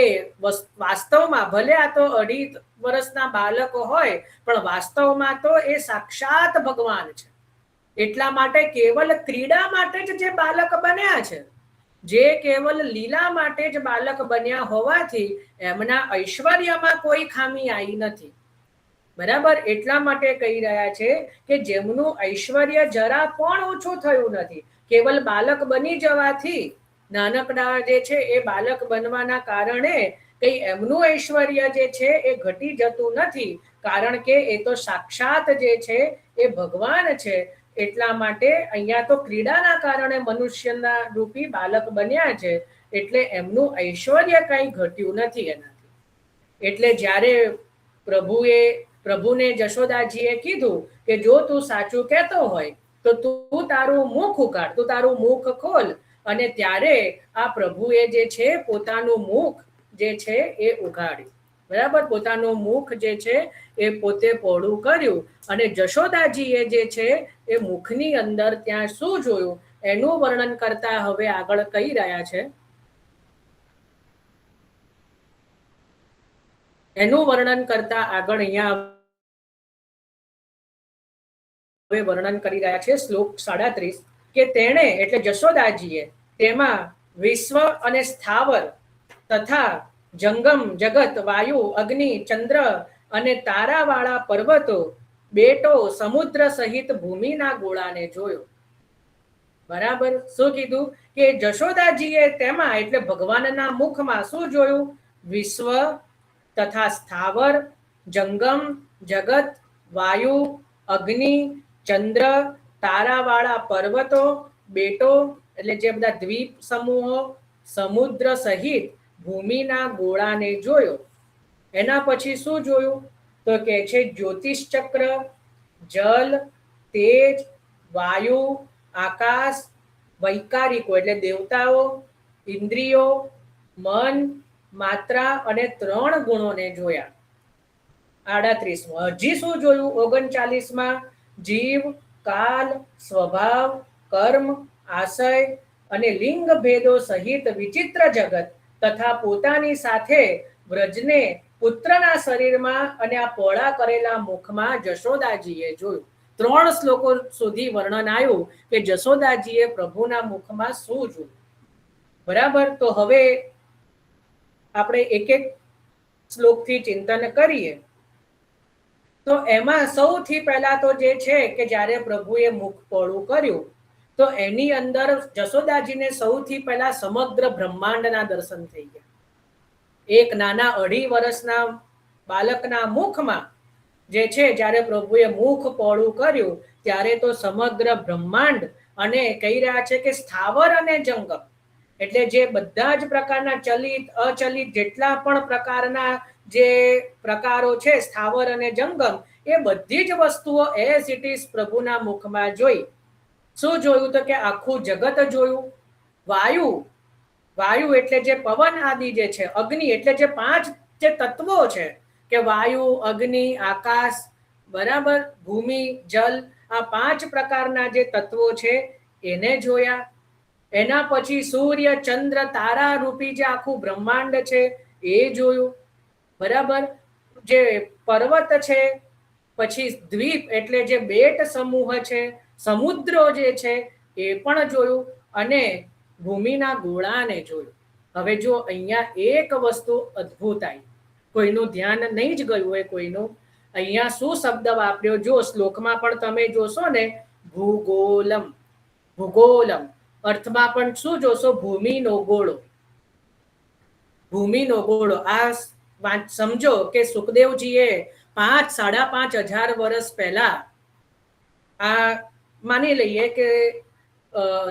વાસ્તવમાં ભલે આ તો 2.5 વર્ષના બાળક હોય પણ વાસ્તવમાં તો એ સાક્ષાત ભગવાન છે. એટલા માટે કેવલ ક્રીડા માટે જ જે બાલક બન્યા છે, જે કેવલ લીલા માટે જ બાલક બન્યા હોવાથી એમના ઐશ્વર્યમાં કોઈ ખામી આવી નથી. બરાબર, એટલા માટે કહી રહ્યા છે કે જેમનું ઐશ્વર્ય જરા પણ ઓછું થયું નથી. કેવલ બાલક બની જવાથી, નાનકડા જે છે એ બાલક બનવાના કારણે કઈ એમનું ઐશ્વર્ય જે છે એ ઘટી જતું નથી, કારણ કે એ તો સાક્ષાત જે છે એ ભગવાન છે. એટલા માટે અહીંયા તો ક્રીડાના કારણે મનુષ્યના રૂપી બાલક બન્યા છે. એટલે એમનું ઐશ્વર્ય કંઈ ઘટ્યું નથી એનાથી. એટલે જ્યારે પ્રભુને જશોદાજીએ કીધું કે જો તું સાચું કહેતો હોય તો તું તારું મુખ ઉગાડ, તું તારું મુખ ખોલ. અને ત્યારે આ પ્રભુએ જે છે પોતાનું મુખ જે છે એ ઉઘાડ્યું. બરાબર, પોતાનું મુખ જે છે એ પોતે પહોળું કર્યું. અને જશોદાજીએ જે છે એ મુખની અંદર ત્યાં શું જોયું એનું વર્ણન કરતા હવે આગળ કહી રહ્યા છે. એનું વર્ણન કરતા આગળ અહીંયા હવે વર્ણન કરી રહ્યા છે શ્લોક 37 કે તેણે એટલે જશોદાજીએ તેમાં વિશ્વ અને સ્થાવર તથા જંગમ જગત, વાયુ, અગ્નિ, ચંદ્ર અને તારાવાળા પર્વતો, બેટો, સમુદ્ર સહિત ભૂમિના ગોળાને જોયો. બરાબર, શું કીધું કે જશોદાજીએ તેમાં એટલે ભગવાનના મુખમાં શું જોયું? વિશ્વ તથા સ્થાવર, જંગમ જગત, વાયુ, અગ્નિ, ચંદ્ર, તારાવાળા પર્વતો, બેટો એટલે જે બધા દ્વીપ સમૂહો, સમુદ્ર સહિત ભૂમિના ગોળાને જોયો. એના પછી શું જોયું? તો કે છે જ્યોતિષ ચક્ર, જલ, તેજ, વાયુ, આકાશ, વૈકારિકો એટલે દેવતાઓ, ઇન્દ્રિયો, મન, માત્રા અને 3 ગુણોને જોયા. 38માં હજી શું જોયું? 39માં જીવ, કાલ, સ્વભાવ, કર્મ, આશય અને લિંગ ભેદો સહિત વિચિત્ર જગત તથા પોતાની સાથે વ્રજને પુત્રના શરીરમાં અને આ પહોળા કરેલા મુખમાં જશોદાજીએ જોયું. 3 શ્લોકો સુધી વર્ણન આવ્યું કે જશોદાજીએ પ્રભુના મુખમાં શું જોયું. બરાબર, તો હવે આપણે એક એક શ્લોકથી ચિંતન કરીએ. તો એમાં સૌથી પહેલા તો જે છે કે જ્યારે પ્રભુએ મુખ પહોળું કર્યું તો એની અંદર જશોદાજીને સૌથી પહેલા સમગ્ર બ્રહ્માંડના દર્શન થઈ ગયા. એક નાના 2.5 વર્ષના બાળકના મુખમાં જે છે જ્યારે પ્રભુએ મુખ પહોળું કર્યું ત્યારે તો સમગ્ર બ્રહ્માંડ અને કહી રહ્યા છે કે સ્થાવર અને જંગમ એટલે જે બધા જ પ્રકારના ચલિત અચલિત જેટલા પણ પ્રકારના જે પ્રકારો છે સ્થાવર અને જંગમ એ બધી જ વસ્તુઓ એઝ ઇટ ઇઝ પ્રભુના મુખમાં જોઈ. શું જોયું? તો કે આખું જગત જોયું. વાયુ એટલે જે પવન આદિ જે છે, અગ્નિ એટલે જે 5 જે તત્વો છે કે વાયુ, અગ્નિ, આકાશ, બરાબર, ભૂમિ, જલ, આ 5 પ્રકારના જે તત્વો છે એને જોયા. એના પછી સૂર્ય, ચંદ્ર, તારા રૂપી જે આખું બ્રહ્માંડ છે એ જોયું. બરાબર, જે પર્વત છે, પછી દ્વીપ એટલે જે બેટ સમૂહ છે, સમુદ્રો જે છે એ પણ જોયું અને ભૂમિના ગોળાને જોયું. હવે જો અહીંયા એક વસ્તુ અદ્ભુત આવી, કોઈનું ધ્યાન નહીં જ ગયું હોય કોઈનું. અહીંયા શું શબ્દ વાપર્યો જો શ્લોકમાં પણ તમે જોશો ને, ભૂગોલમ. ભૂગોલમ અર્થમાં પણ શું જોશો? ભૂમિનો ગોળો. ભૂમિનો ગોળો. આ સમજો કે સુખદેવજીએ 5-5.5 વર્ષ પહેલા આ માની લઈએ કે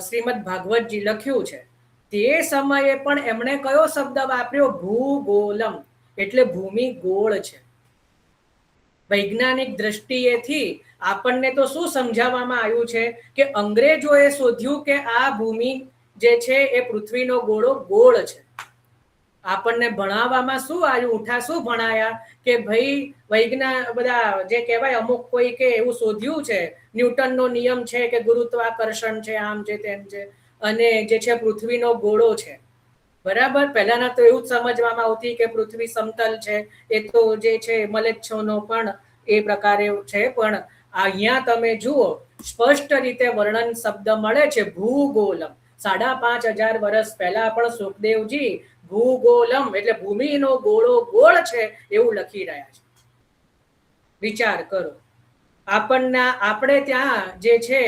શ્રીમદ ભાગવતજી લખ્યું છે તે સમયે પણ એમણે કયો શબ્દ વાપર્યો? ભૂગોલમ એટલે ભૂમિ ગોળ છે. વૈજ્ઞાનિક દ્રષ્ટિએથી આપણને તો શું સમજાવવામાં આવ્યું છે કે અંગ્રેજોએ શોધ્યું કે આ ભૂમિ જે છે એ પૃથ્વીનો ગોળો ગોળ છે. આપણને ભણાવવામાં શું આવ્યું? ઉઠા શું ભણાયા કે ભાઈ બધા જે કહેવાય અમુક કોઈ કે એવું શોધ્યું છે, ન્યૂટનનો નિયમ છે કે ગુરુત્વાકર્ષણ છે, આમ છે તેમ છે, અને જે છે પૃથ્વીનો ગોળો છે. બરાબર, પહેલાના તો એવું જ સમજવામાં આવતી કે પૃથ્વી સમતલ છે. એ તો જે છે મલેચ્છોનો પણ એ પ્રકારે છે. પણ અહીંયા તમે જુઓ સ્પષ્ટ રીતે વર્ણન શબ્દ મળે છે ભૂગોલમ. 5,500 વર્ષ પહેલા પણ સુખદેવજી ભૂગોલમ એટલે ભૂમિનો ગોળો ગોળ છે એવું લખી રહ્યા છે. વિચાર કરો, આપણે ત્યાં જે છે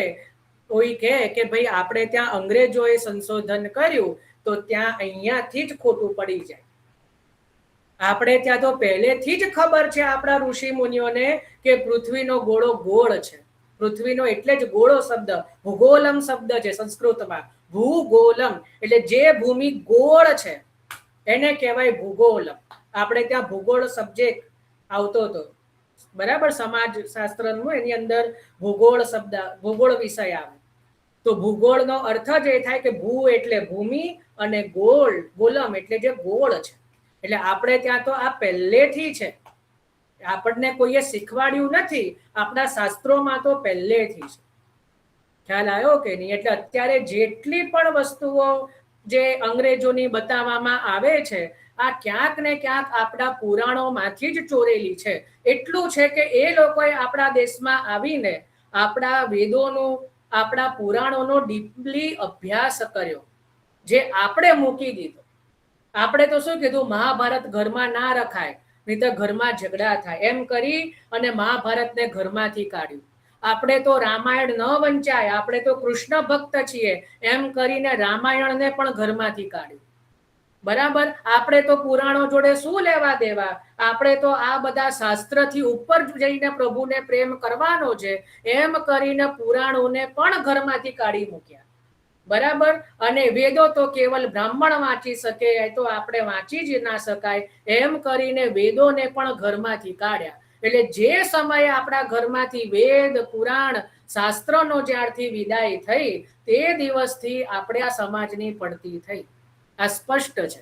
કોઈ કહે કે ભાઈ આપણે ત્યાં અંગ્રેજોએ સંશોધન કર્યું તો ત્યાં અહીંયાથી જ ખોટું પડી જાય. આપણે ત્યાં તો પહેલેથી જ ખબર છે આપણા ઋષિ મુનિઓને કે પૃથ્વીનો ગોળો ગોળ છે. પૃથ્વીનો એટલે જ ગોળો શબ્દ, ભૂગોલમ શબ્દ છે સંસ્કૃતમાં. ભૂગોલમ એટલે જે ભૂમિ ગોળ છે એને કહેવાય ભૂગોલ. આપણે ત્યાં ભૂગોળ સબ્જેક્ટ આવતો હતો, બરાબર, સમાજ શાસ્ત્રનું, એની અંદર ભૂગોળ શબ્દ, ભૂગોળ વિષય આવે. તો ભૂગોળનો અર્થ જ એ થાય કે ભૂ એટલે ભૂમિ અને ગોળ, ગોલમ એટલે જે ગોળ છે. એટલે આપણે ત્યાં તો આ પહેલેથી છે, આપણને કોઈએ શીખવાડ્યું નથી, આપણા શાસ્ત્રોમાં તો પહેલેથી છે. ખ્યાલ આવ્યો કે નહીં? એટલે અત્યારે જેટલી પણ વસ્તુઓ જે અંગ્રેજોની બતાવવામાં આવે છે, આ ક્યાંક ને ક્યાંક આપણા પુરાણોમાંથી જ ચોરેલી છે. એટલું છે કે એ લોકોએ આપણા દેશમાં આવીને આપણા વેદોનું, આપણા પુરાણોનો ડીપલી અભ્યાસ કર્યો, જે આપણે મૂકી દીધો. આપણે તો શું કીધું, મહાભારત ઘરમાં ના રખાય, નહીં તો ઘરમાં ઝઘડા થાય, એમ કરી અને મહાભારતને ઘરમાંથી કાઢ્યું. આપણે તો રામાયણ ન વંચાય, આપણે તો કૃષ્ણ ભક્ત છીએ, એમ કરીને રામાયણને પણ ઘરમાંથી કાઢ્યું. બરાબર, આપણે તો પુરાણો જોડે શું લેવા દેવા, આપણે તો આ બધા શાસ્ત્રથી ઉપર જઈને પ્રભુને પ્રેમ કરવાનો છે, એમ કરીને પુરાણોને પણ ઘરમાંથી કાઢી મૂક્યા. બરાબર, અને વેદો તો કેવલ બ્રાહ્મણ વાંચી શકે, એ તો આપણે વાંચી જ ના શકાય, એમ કરીને વેદોને પણ ઘરમાંથી કાઢ્યા. એટલે જે સમયે આપણા ઘરમાંથી વેદ, પુરાણ, શાસ્ત્રનો જ્યારથી વિદાય થઈ, તે દિવસથી આપણે આ સમાજની પડતી થઈ. આ સ્પષ્ટ છે,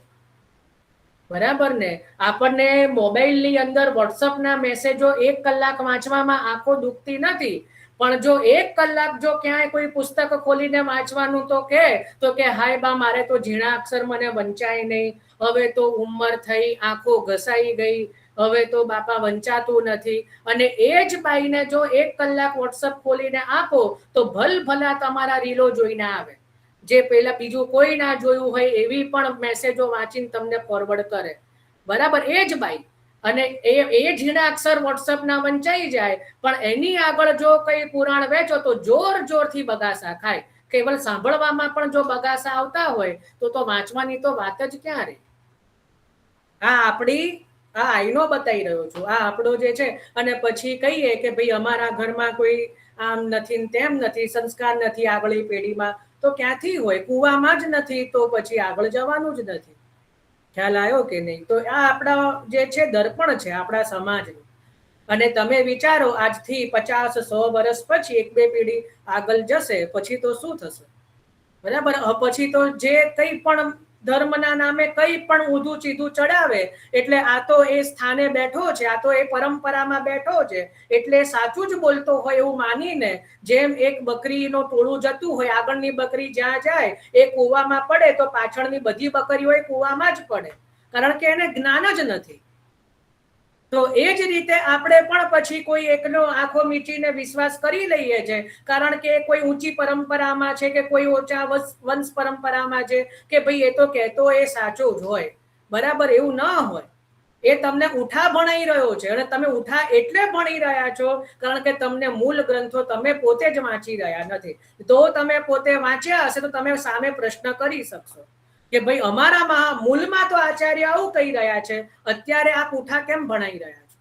બરાબર ને? આપણને મોબાઈલની અંદર વોટ્સઅપના મેસેજો 1 કલાક વાંચવામાં આંખો દુખતી નથી, પણ જો 1 કલાક જો ક્યાંય કોઈ પુસ્તક ખોલીને વાંચવાનું તો કે હાય બા, મારે તો ઝીણા અક્ષર મને વંચાય નહીં, હવે તો ઉંમર થઈ, આંખો ઘસાઈ ગઈ, હવે તો બાપા વંચાતું નથી. અને એ જ બાઈને જો 1 કલાક વોટ્સઅપ ખોલીને આપો તો ભલભલા તમારા રીલો જોઈને આવે, જે પેલા બીજું કોઈ ના જોયું હોય એવી પણ મેસેજો વાંચીને તમને ફોરવર્ડ કરે. બરાબર, એ જ બાઈ. અને એ ઝીણા અક્ષર વોટ્સઅપ ના વંચાઈ જાય, પણ એની આગળ જો કઈ પુરાણ વેચો તો જોર જોરથી બગાસા ખાય. કેવલ સાંભળવામાં પણ જો બગાસા આવતા હોય તો વાંચવાની તો વાત જ ક્યાં રહી? આ આપણી આ આઈનો બતાવી રહ્યો છું, આ આપણો જે છે. અને પછી કહીએ કે ભાઈ અમારા ઘરમાં કોઈ આમ નથી, તેમ નથી, સંસ્કાર નથી આગળની પેઢીમાં, તો ક્યાંથી હોય? કુવામાં જ નથી તો પછી આગળ જવાનું જ નથી. ખ્યાલ આવ્યો કે નહીં? તો આ આપણા જે છે દર્પણ છે આપણા સમાજનું. અને તમે વિચારો, આજથી 50-100 વર્ષ પછી 1-2 પેઢી આગળ જશે, પછી તો શું થશે? બરાબર, પછી તો જે કંઈ પણ ધર્મના નામે કંઈ પણ ઊંધું ચીધું ચડાવે, એટલે આ તો એ સ્થાને બેઠો છે, આ તો એ પરંપરામાં બેઠો છે, એટલે સાચું જ બોલતો હોય એવું માનીને, જેમ એક બકરીનો ટોળું જતું હોય, આગળની બકરી જ્યાં જાય એ કૂવામાં પડે તો પાછળની બધી બકરીઓ એ કૂવામાં જ પડે, કારણ કે એને જ્ઞાન જ નથી. તો એ જ રીતે આપણે પણ પછી કોઈ એકનો આંખો મીચીને વિશ્વાસ કરી લઈએ છે, કારણ કે કોઈ ઊંચી પરંપરામાં છે કે કોઈ ઓછા વંશ પરંપરામાં છે, કે ભાઈ એ તો કહેતો એ સાચું જ હોય. બરાબર, એવું ન હોય. એ તમને ઉઠા ભણાઈ રહ્યો છે, અને તમે ઉઠા એટલે ભણી રહ્યા છો કારણ કે તમને મૂળ ગ્રંથો તમે પોતે જ વાંચી રહ્યા નથી. તો તમે પોતે વાંચ્યા હશે તો તમે સામે પ્રશ્ન કરી શકશો કે ભાઈ અમારામાં મૂળમાં તો આચાર્ય આવું કહી રહ્યા છે, અત્યારે આપ ઉઠા કેમ ભણાઈ રહ્યા છો?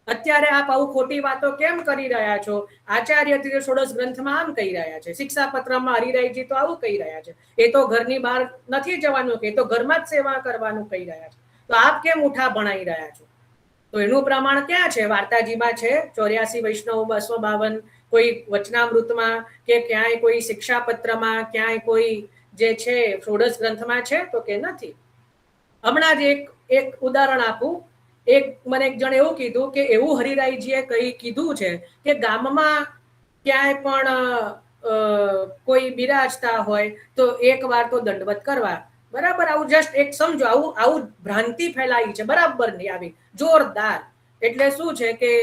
અત્યારે આપ આવું ખોટી વાતો કેમ કરી રહ્યા છો? આચાર્ય ષોડશ ગ્રંથમાં આમ કહી રહ્યા છે, શિક્ષાપત્રમાં હરિરાયજી તો આવું કહી રહ્યા છે, એ તો ઘરની બહાર નથી જવાનું, કે તો ઘરમાં જ સેવા કરવાનું કહી રહ્યા છે, તો આપ કેમ ઉઠા ભણાઈ રહ્યા છો? તો એનું પ્રમાણ ક્યાં છે? વાર્તાજીમાં છે 84 વૈષ્ણવ 252, કોઈ વચનામૃતમાં કે ક્યાંય કોઈ શિક્ષાપત્રમાં, ક્યાંય કોઈ જે છે ષોડશ ગ્રંથમાં છે તો કે નથી. હમણાં જ એક ઉદાહરણ આપું. મને એક જણ એવું કીધું કે એવું હરિરાયજીએ કીધું છે કે ગામમાં ક્યાંય પણ કોઈ બિરાજતા હોય તો એક વાર તો દંડવત કરવા. બરાબર, આવું જસ્ટ એક સમજો, આવું ભ્રાંતિ ફેલાઈ છે, બરાબર નહીં આવી જોરદાર. એટલે શું છે કે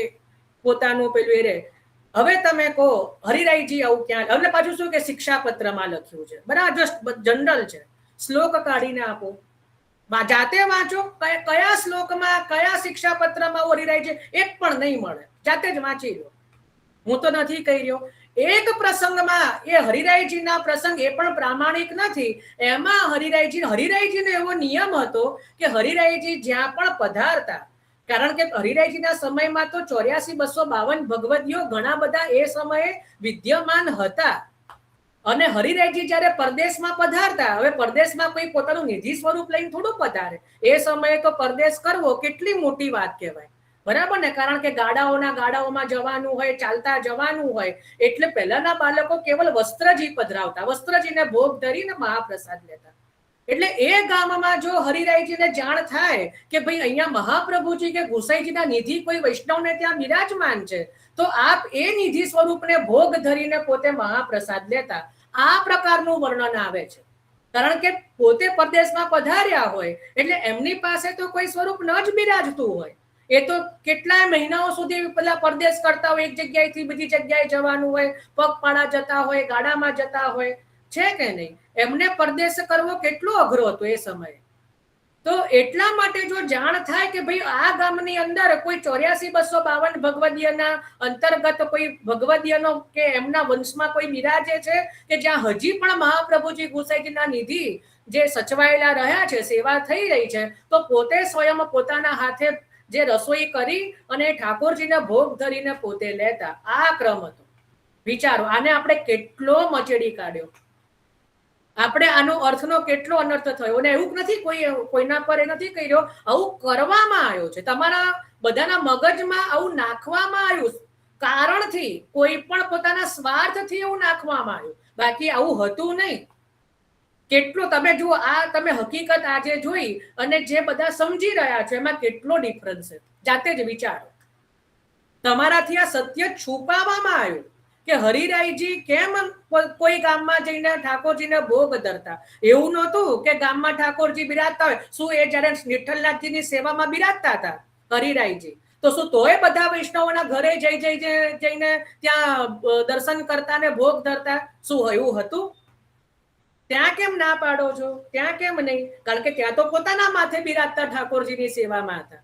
પોતાનું પેલું એ રે. હવે તમે કહો હરિરાયજી આવું ક્યાં? હવે પાછું શું કે શિક્ષાપત્રમાં લખ્યું છે, બરાબર, જસ્ટ જનરલ છે. શ્લોક કાઢીને આપો, જાતે વાંચો, કયા શ્લોકમાં કયા શિક્ષાપત્રમાં હરિરાયજી, એક પણ નહીં મળે, જાતે જ વાંચી લો. હું તો નથી કહી રહ્યો. એક પ્રસંગમાં એ હરિરાયજીના પ્રસંગ એ પણ પ્રામાણિક નથી, એમાં હરિરાયજીનો એવો નિયમ હતો કે હરિરાયજી જ્યાં પણ પધારતા, કારણ કે હરિરાયજીના સમયમાં તો 84,252 ભગવદીઓ ઘણા બધા એ સમયે વિદ્યમાન હતા. અને હરિરાયજી જયારે પરદેશમાં પધારતા, હવે પરદેશમાં કોઈ પોતાનું નિધિ સ્વરૂપ લઈને થોડું પધારે, એ સમયે તો પરદેશ કરવો કેટલી મોટી વાત કહેવાય, બરાબર ને? કારણ કે ગાડાઓમાં જવાનું હોય, ચાલતા જવાનું હોય, એટલે પહેલાના બાળકો કેવલ વસ્ત્રજી પધરાવતા, વસ્ત્રજીને ભોગ ધરીને મહાપ્રસાદ લેતા. એટલે એ ગામમાં જો હરિરાયજીને જાણ થાય કે ભાઈ અહીંયા મહાપ્રભુજી કે ગુસાઈજીના નિધિ કોઈ વૈષ્ણવને ત્યાં બિરાજમાન છે, તો આપ એ નિધિ સ્વરૂપને ભોગ ધરીને પોતે મહાપ્રસાદ લેતા. આ પ્રકારનું વર્ણન આવે છે. કારણ કે પોતે પરદેશમાં પધાર્યા હોય એટલે એમની પાસે તો કોઈ સ્વરૂપ ન જ બિરાજતું હોય. એ તો કેટલાય મહિનાઓ સુધી પેલા પરદેશ કરતા હોય, એક જગ્યાએથી બીજી જગ્યાએ જવાનું હોય, પગપાળા જતા હોય, ગાડામાં જતા હોય, છે કે નહીં? એમને પરદેશ કરવો કેટલો અઘરો હતો એ સમયે. તો એટલા માટે જો જાણ થાય કે ભાઈ આ ગામની અંદર કોઈ 84,252 ભગવદીયના અંતર્ગત કોઈ ભગવદીયનો કે એમના વંશમાં કોઈ બિરાજે છે કે જ્યાં હજી પણ મહાપ્રભુજી ગુસાઈજીના નિધિ જે સચવાયેલા રહ્યા છે, સેવા થઈ રહી છે, તો પોતે સ્વયં પોતાના હાથે જે રસોઈ કરી અને ઠાકોરજીને ભોગ ધરીને પોતે લેતા. આ ક્રમ હતો. વિચારો, આને આપણે કેટલો મચેડી કાઢ્યો, આપણે આનો અર્થનો કેટલો અનર્થ થયો. અને એવું નથી કોઈના પર એ નથી કર્યો, આવું કરવામાં આવ્યો છે. તમારા બધાના મગજમાં આવું નાખવામાં આવ્યું કારણથી, કોઈ પણ પોતાના સ્વાર્થથી એવું નાખવામાં આવ્યું, બાકી આવું હતું નહીં. કેટલો તમે જુઓ, આ તમે હકીકત આજે જોઈ અને જે બધા સમજી રહ્યા છો એમાં કેટલો ડિફરન્સ છે. જાતે જ વિચારો. તમારાથી આ સત્ય છુપાવવામાં આવ્યું કે હરિરાયજી કેમ કોઈ ગામમાં જઈને ઠાકોરજીને ભોગ ધરતા. એવું નહોતું કે ગામમાં ઠાકોરજી બિરાજતા હોય. શું એ જયારે વિઠ્ઠલનાથજીની સેવામાં બિરાજતા હતા હરિરાયજી, તો શું તોય બધા વૈષ્ણવોના ઘરે જઈને ત્યાં દર્શન કરતા ને ભોગ ધરતા? શું એવું હતું? ત્યાં કેમ ના પાડો છો? ત્યાં કેમ નહીં? કારણ કે ત્યાં તો પોતાના માથે બિરાજતા ઠાકોરજીની સેવામાં હતા.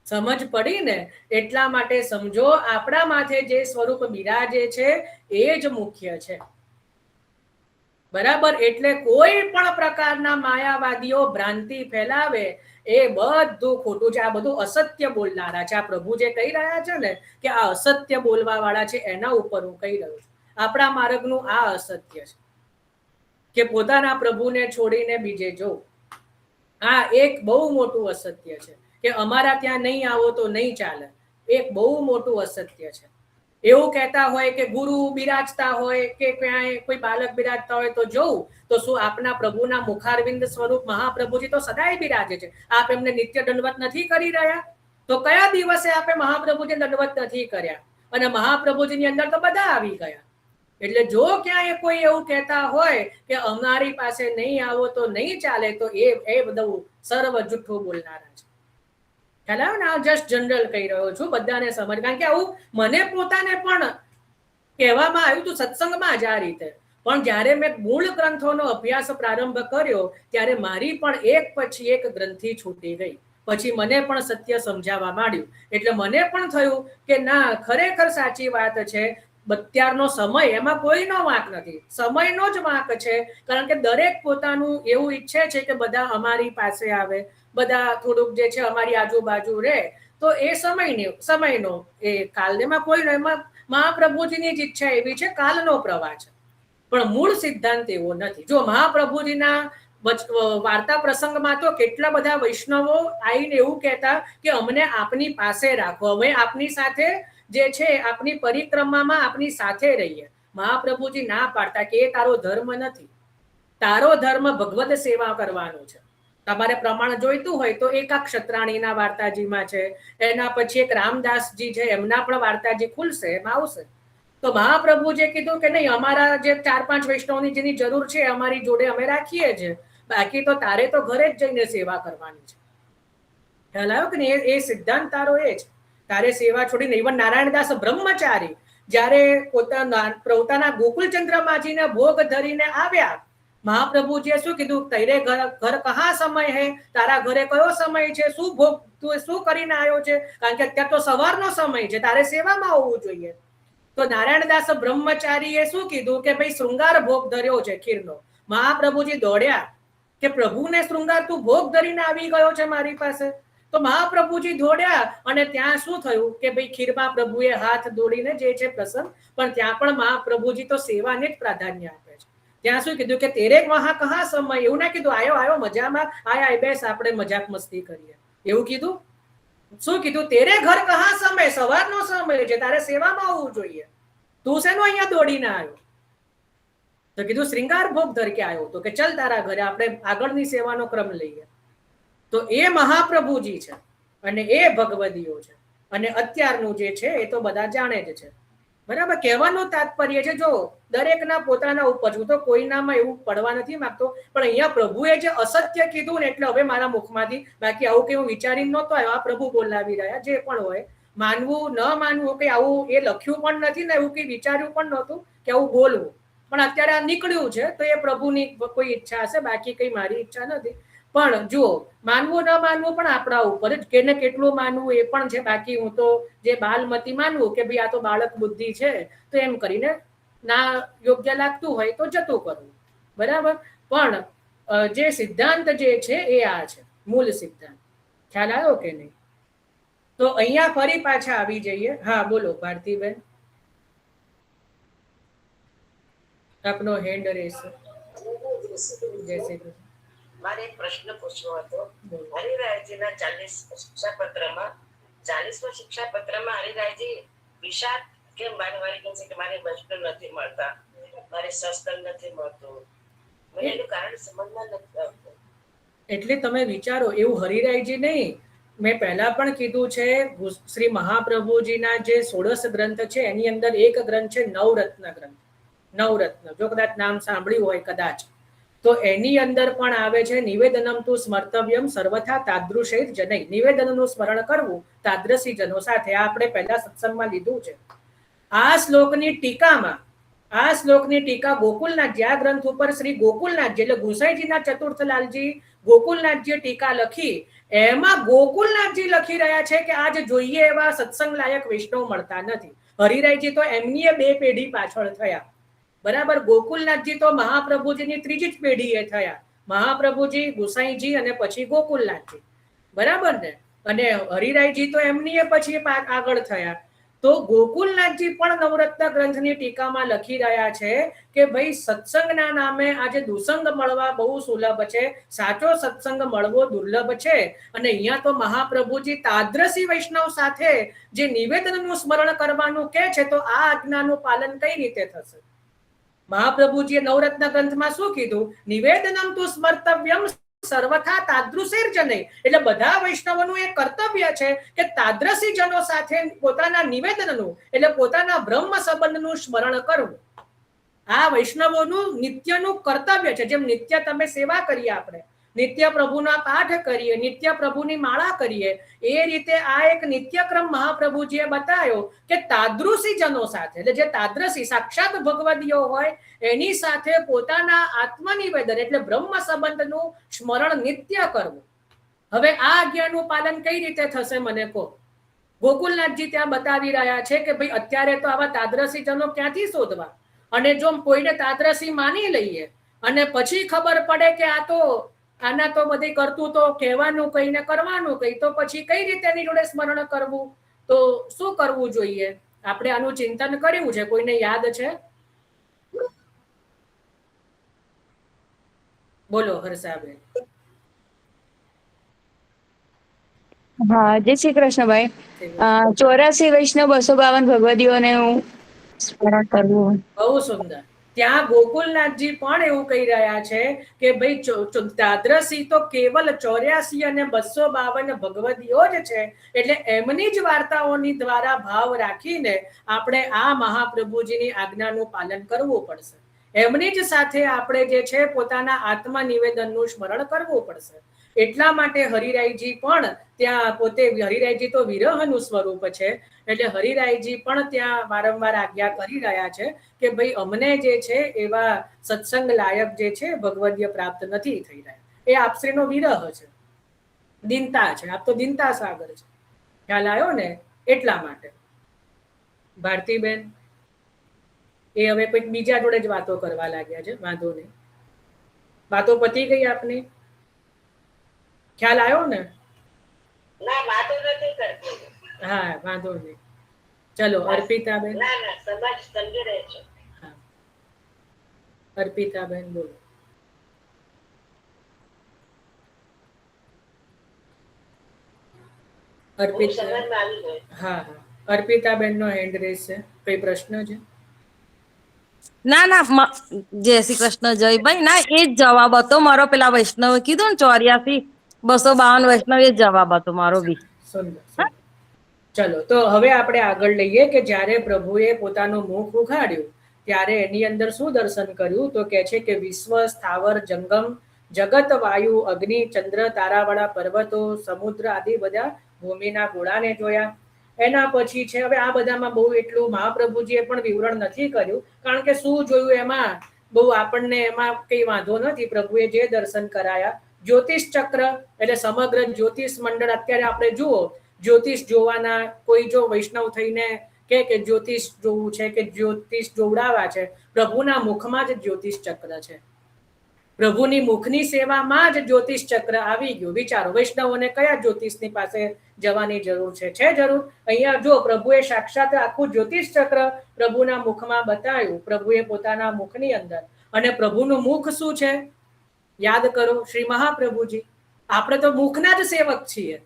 સમજ પડી ને? એટલા માટે સમજો, આપણા માથે જે સ્વરૂપ બિરાજે છે એ જ મુખ્ય છે, બરાબર? એટલે કોઈ પણ પ્રકારના માયાવાદીઓ ભ્રાંતિ ફેલાવે એ બધું ખોટું છે. આ બધું અસત્ય બોલનારા છે. આ પ્રભુ જે કહી રહ્યા છે ને કે આ અસત્ય બોલવા વાળા છે, એના ઉપર હું કહી રહ્યો છું. આપણા માર્ગનું આ અસત્ય છે કે પોતાના પ્રભુને છોડીને બીજે જો. આ એક બહુ મોટું અસત્ય છે કે અમારા ત્યાં નહીં આવો તો નહીં ચાલે. એક બહુ મોટું અસત્ય છે. એવું કહેતા હોય કે ગુરુ બિરાજતા હોય કે ક્યાંય કોઈ બાલક બિરાજતા હોય તો જોઉં, તો શું આપના પ્રભુના મુખારવિંદ સ્વરૂપ મહાપ્રભુજી તો સદાય બિરાજે છે. આપ એમને નિત્ય દંડવત નથી કરી રહ્યા? તો કયા દિવસે આપે મહાપ્રભુજી દંડવત નથી કર્યા? અને મહાપ્રભુજીની અંદર તો બધા આવી ગયા. એટલે જો ક્યાંય કોઈ એવું કહેતા હોય કે અમારી પાસે નહીં આવો તો નહીં ચાલે, તો એ બધું સર્વ જુઠ્ઠું બોલનારા છે. ખ્યાલ આવે ને? આ જસ્ટ જનરલ કહી રહ્યો છું, બધાને સમજ. કારણ કે આવું મને પોતાને પણ કહેવામાં આવ્યું હતું સત્સંગમાં જ આ રીતે. પણ જ્યારે મેં મૂળ ગ્રંથોનો અભ્યાસ પ્રારંભ કર્યો ત્યારે મારી પણ એક પછી એક ગ્રંથિ છૂટી ગઈ. પછી મને પણ સત્ય સમજાવવા માંડ્યું. એટલે મને પણ થયું કે ના, ખરેખર સાચી વાત છે. અત્યારનો સમય, એમાં કોઈનો વાંક નથી, સમયનો જ વાંક છે. કારણ કે દરેક પોતાનું એવું ઈચ્છે છે કે બધા અમારી પાસે આવે, બધા થોડુંક જે છે અમારી આજુબાજુ રહે. તો એ સમયનો એ કાલમાં કોઈનો, એમાં મહાપ્રભુજીની જ ઈચ્છા એવી છે, કાલનો પ્રવાહ છે. પણ મૂળ સિદ્ધાંત એવો નથી. જો મહાપ્રભુજીના વાર્તા પ્રસંગમાં તો કેટલા બધા વૈષ્ણવો આવીને એવું કહેતા કે અમને આપની પાસે રાખો, અમે આપની સાથે જે છે આપની પરિક્રમામાં આપની સાથે રહીએ. મહાપ્રભુજી ના પાડતા કે એ તારો ધર્મ નથી. તારો ધર્મ ભગવદ સેવા કરવાનો છે. તમારે પ્રમાણ જોઈતું હોય તો એકા ક્ષત્રાણીના વાર્તાજીમાં છે, એના પછી એક રામદાસજી છે, એમના પણ વાર્તાજી ખુલશે, એમાં આવશે. તો મહાપ્રભુજીએ કીધું કે નહીં, અમારા જે 4-5 વૈષ્ણવની જેની જરૂર છે અમારી જોડે અમે રાખીએ છીએ, બાકી તો તારે તો ઘરે જ જઈને સેવા કરવાની છે. ખ્યાલ આવ્યો કે નહીં? એ સિદ્ધાંત તારો એ છે. તારે સેવા છોડીને, ઇવન નારાયણદાસ બ્રહ્મચારી જ્યારે પોતાના ગોકુલચંદ્રમાજીને ભોગ ધરીને આવ્યા, મહાપ્રભુજીએ શું કીધું? તૈરે ઘર કહા સમય હે? તારા ઘરે કયો સમય છે? શું ભોગ તું શું કરીને આવ્યો છે? કારણ કે અત્યારે તો સવારનો સમય છે, તારે સેવામાં આવવું જોઈએ. તો નારાયણદાસ બ્રહ્મચારીએ શું કીધું કે ભાઈ શૃંગાર ભોગ ધર્યો છે ખીરનો. મહાપ્રભુજી દોડ્યા કે પ્રભુને શૃંગાર તું ભોગ ધરીને આવી ગયો છે મારી પાસે? તો મહાપ્રભુજી દોડ્યા અને ત્યાં શું થયું કે ભાઈ ખીરમાં પ્રભુએ હાથ દોડીને જે છે પ્રસંગ, પણ ત્યાં પણ મહાપ્રભુજી તો સેવાને જ પ્રાધાન્ય આપે છે. ત્યાં શું કીધું કે તેરે વહાં કહા સમય, એવું ના કીધું આયો આયો મજામાં આય બેસ આપણે મજાક મસ્તી કરીએ, એવું કીધું. શું કીધું? તેરે ઘર કહા સમય, સવારનો સમય છે, તારે સેવામાં આવવું જોઈએ, તું શેનો અહીંયા દોડીને આવ્યો? તો કીધું શ્રૃંગાર ભોગ ધર કે આવ્યો, તો કે ચલ તારા ઘરે આપણે આગળની સેવાનો ક્રમ લઈએ. તો એ મહાપ્રભુજી છે અને એ ભગવદીઓ છે અને અત્યારનું જે છે એ તો બધા જાણે જ છે. બરાબર. કહેવાનું તાત્પર્ય છે, જો દરેકના પોતાના ઉપર, હું તો કોઈનામાં એવું પડવા નથી માંગતો, પણ અહીંયા પ્રભુએ જે અસત્ય કીધું ને એટલે હવે મારા મુખમાંથી, બાકી આવું કઈ હું વિચારી નહોતો આવ્યો, આ પ્રભુ બોલાવી રહ્યા, જે પણ હોય, માનવું ન માનવું કઈ આવું એ લખ્યું પણ નથી ને એવું કઈ વિચાર્યું પણ નહોતું કે આવું બોલવું, પણ અત્યારે આ નીકળ્યું છે તો એ પ્રભુની કોઈ ઈચ્છા હશે, બાકી કઈ મારી ઈચ્છા નથી. પણ જુઓ, માનવું ન માનવું પણ આપણા ઉપર જ, કેને કેટલું માનવું એ પણ છે. બાકી હું તો જે બાલમતી માનવું કે ભાઈ આ તો બાળક બુદ્ધિ છે તો એમ કરીને ના યોગ્ય લાગતું હોય તો જતું કરવું, બરાબર. પણ જે સિદ્ધાંત જે છે એ આ છે, મૂળ સિદ્ધાંત. ખ્યાલ આવ્યો કે નહીં? તો અહીંયા ફરી પાછા આવી જઈએ. હા બોલો ભારતીબેન, આપનો હેન્ડ રહેશે. જય શ્રી કૃષ્ણ. મારે એક પ્રશ્ન પૂછવો હતો. હરિરાયજીના 40 શિક્ષાપત્રમાં 40મા શિક્ષાપત્રમાં હરિરાયજી વિષાદ કેમ વારંવાર કહે છે કે મારે વૈષ્ણવ નથી મળતા, મારે સત્સંગ નથી મળતું, મને એનું કારણ સમજમાં નથી આવતું. એટલે તમે વિચારો, એવું હરિરાયજી નહીં, મેં પહેલા પણ કીધું છે, શ્રી મહાપ્રભુજીના જે 16 ગ્રંથ છે એની અંદર એક ગ્રંથ છે નવરત્ન ગ્રંથ. નવરત્ન, જો કદાચ નામ સાંભળ્યું હોય કદાચ, તો એની અંદર પણ આવે છે નિવેદનમ તુ સ્મર્તવ્યમ સર્વથા તાદૃશૈ જનૈ, નિવેદનનું સ્મરણ કરવું તાદ્રશી જનો સાથે. આ આપણે પહેલા સત્સંગમાં લીધું છે. આ શ્લોકની ટીકામાં, આ શ્લોકની ટીકા ગોકુલનાથજી, આ ગ્રંથ ઉપર શ્રી ગોકુલનાથજી એટલે ગુસાઈજીના ચતુર્થલાલજી ગોકુલનાથજીએ ટીકા લખી, એમાં ગોકુલનાથજી લખી રહ્યા છે કે આજ જોઈએ એવા સત્સંગ લાયક વૈષ્ણવ મળતા નથી. હરિરાયજી તો એમની 2 પેઢી પાછળ થયા, બરાબર. ગોકુલનાથજી તો મહાપ્રભુજીની 3જી જ પેઢીએ થયા, મહાપ્રભુજી, ગુસાઈજી અને પછી ગોકુલનાથજી, બરાબર ને. અને હરિરાયજી તો એમની પછી આગળ થયા. તો ગોકુલનાથજી પણ નવરત્ન ગ્રંથની ટીકામાં લખી રહ્યા છે કે ભાઈ સત્સંગના નામે આજે દુસંગ મળવા બહુ સુલભ છે, સાચો સત્સંગ મળવો દુર્લભ છે. અને અહીંયા તો મહાપ્રભુજી તાદ્રશી વૈષ્ણવ સાથે જે નિવેદનનું સ્મરણ કરવાનું કહે છે, તો આ આજ્ઞાનું પાલન કઈ રીતે થશે? મહાપ્રભુજીએ નવરત્ન ગ્રંથમાં શું કીધું? નિવેદનમ તુ સ્મર્તવ્યમ સર્વથા તાદૃશૈ જનૈ, એટલે બધા વૈષ્ણવોનું એક કર્તવ્ય છે કે તાદ્રશી જનો સાથે પોતાના નિવેદનનું એટલે પોતાના બ્રહ્મ સંબંધનું સ્મરણ કરવું. આ વૈષ્ણવોનું નિત્યનું કર્તવ્ય છે. જેમ નિત્ય તમે સેવા કરીએ, આપણે નિત્ય પ્રભુના પાઠ કરીએ, નિત્ય પ્રભુની માળા કરીએ, એ રીતે આ એક નિત્યક્રમ મહાપ્રભુજીએ બતાવ્યો કે તાદૃશી જનો સાથે, એટલે જે તાદ્રશી સાક્ષાત ભગવદીઓ હોય એની સાથે પોતાના આત્મનિવેદન એટલે બ્રહ્મ સંબંધનું સ્મરણ નિત્ય કરવું. હવે આ આજ્ઞાનું પાલન કઈ રીતે થશે મને કહો? ગોકુલનાથજી ત્યાં બતાવી રહ્યા છે કે ભાઈ અત્યારે તો આવા તાદ્રશી જનો ક્યાંથી શોધવા, અને જો કોઈને તાદ્રશી માની લઈએ અને પછી ખબર પડે કે આ તો આના તો બધી કરતું તો કહેવાનું કઈ ને કરવાનું કઈ, તો પછી કઈ રીતે એની જોડે સ્મરણ કરવું? તો શું કરવું જોઈએ? આપણે આનું ચિંતન કર્યું છે, કોઈને યાદ છે? બોલો હર્ષાબેન. હા, જય શ્રી કૃષ્ણભાઈ. 84 વૈષ્ણવ 252 ભગવદીઓને હું સ્મરણ કરવું. બહુ સુંદર. ત્યાં ગોકુલનાથજી પણ એવું કહી રહ્યા છે કે ભાઈ તાદ્રશી તો કેવલ 84 અને 252 ભગવદીઓ જ છે, એટલે એમની જ વાર્તાઓની દ્વારા ભાવ રાખીને આપણે આ મહાપ્રભુજીની આજ્ઞાનું પાલન કરવું પડશે. એમની જ સાથે આપણે જે છે પોતાના આત્મનિવેદનનું સ્મરણ કરવું પડશે. એટલા માટે હરિરાયજી પણ ત્યાં પોતે, હરિરાયજી તો વિરહનું સ્વરૂપ છે, એટલે હરિરાયજી પણ ત્યાં વારંવાર આજ્ઞા કરી રહ્યા છે કે ભાઈ અમને જે છે એવા સત્સંગ લાયક જે છે ભગવદીય પ્રાપ્ત નથી થઈ રહ્યા. એ આપશ્રીનો વિરહ છે, દિનતા છે. આપ તો દિનતા સાગર છે. ખ્યાલ આવ્યો ને? એટલા માટે ભારતીબેન એ હવે કોઈક બીજા જોડે જ વાતો કરવા લાગ્યા છે. વાંધો નહીં, વાતો પતી ગઈ આપની? ખ્યાલ આવ્યો ને? ના વાતો નથી કરતી. હા વાંધો નહીં. ચલો અર્પિતાબેન. ના ના સમાજ સમજી રહે છે. હા અર્પિતાબેન બોલો. અર્પિતા હા હા અર્પિતાબેન નો હેન્ડ રેઝ છે. કઈ પ્રશ્ન છે? ના ના જય શ્રી કૃષ્ણ જયભાઈ. ના એ જ જવાબ હતો મારો. પેલા વૈષ્ણવે કીધું ને 84-252 વૈષ્ણવ, એ જ જવાબ હતો મારો બી. સુંદર સુંદર. ચલો તો હવે આપણે આગળ લઈએ કે જ્યારે પ્રભુએ પોતાનું મુખ ઉઘાડ્યું ત્યારે એની અંદર શું દર્શન કર્યું? તો કે છે કે વિશ્વ, સ્થાવર, જંગમ, જગત, વાયુ, અગ્નિ, ચંદ્ર, તારાવાળા પર્વતો, સમુદ્ર આદિ બધા ભૂમિના ગોળાને જોયા. એના પછી છે, હવે આ બધામાં બહુ એટલું મહાપ્રભુજીએ પણ વિવરણ નથી કર્યું, કારણ કે શું જોયું એમાં બહુ આપણને એમાં કઈ વાંધો નથી. પ્રભુએ જે દર્શન કરાયા, જ્યોતિષ ચક્ર એટલે સમગ્ર જ્યોતિષ મંડળ. અત્યારે આપણે જુઓ જ્યોતિષ જોવાના કોઈ જો વૈષ્ણવ થઈને કે જ્યોતિષ જોવું છે કે જ્યોતિષ જોવડાવા છે, પ્રભુના મુખમાં જ જ્યોતિષ ચક્ર છે. પ્રભુની મુખની સેવામાં જ જ્યોતિષ ચક્ર આવી ગયું. વિચારો વૈષ્ણવોને કયા જ્યોતિષની પાસે જવાની જરૂર છે? છે જરૂર? અહીંયા જો પ્રભુએ સાક્ષાત આખું જ્યોતિષ ચક્ર પ્રભુના મુખમાં બતાવ્યું, પ્રભુએ પોતાના મુખની અંદર. અને પ્રભુનું મુખ શું છે? યાદ કરો શ્રી મહાપ્રભુજી. આપણે તો મુખના જ સેવક છીએ.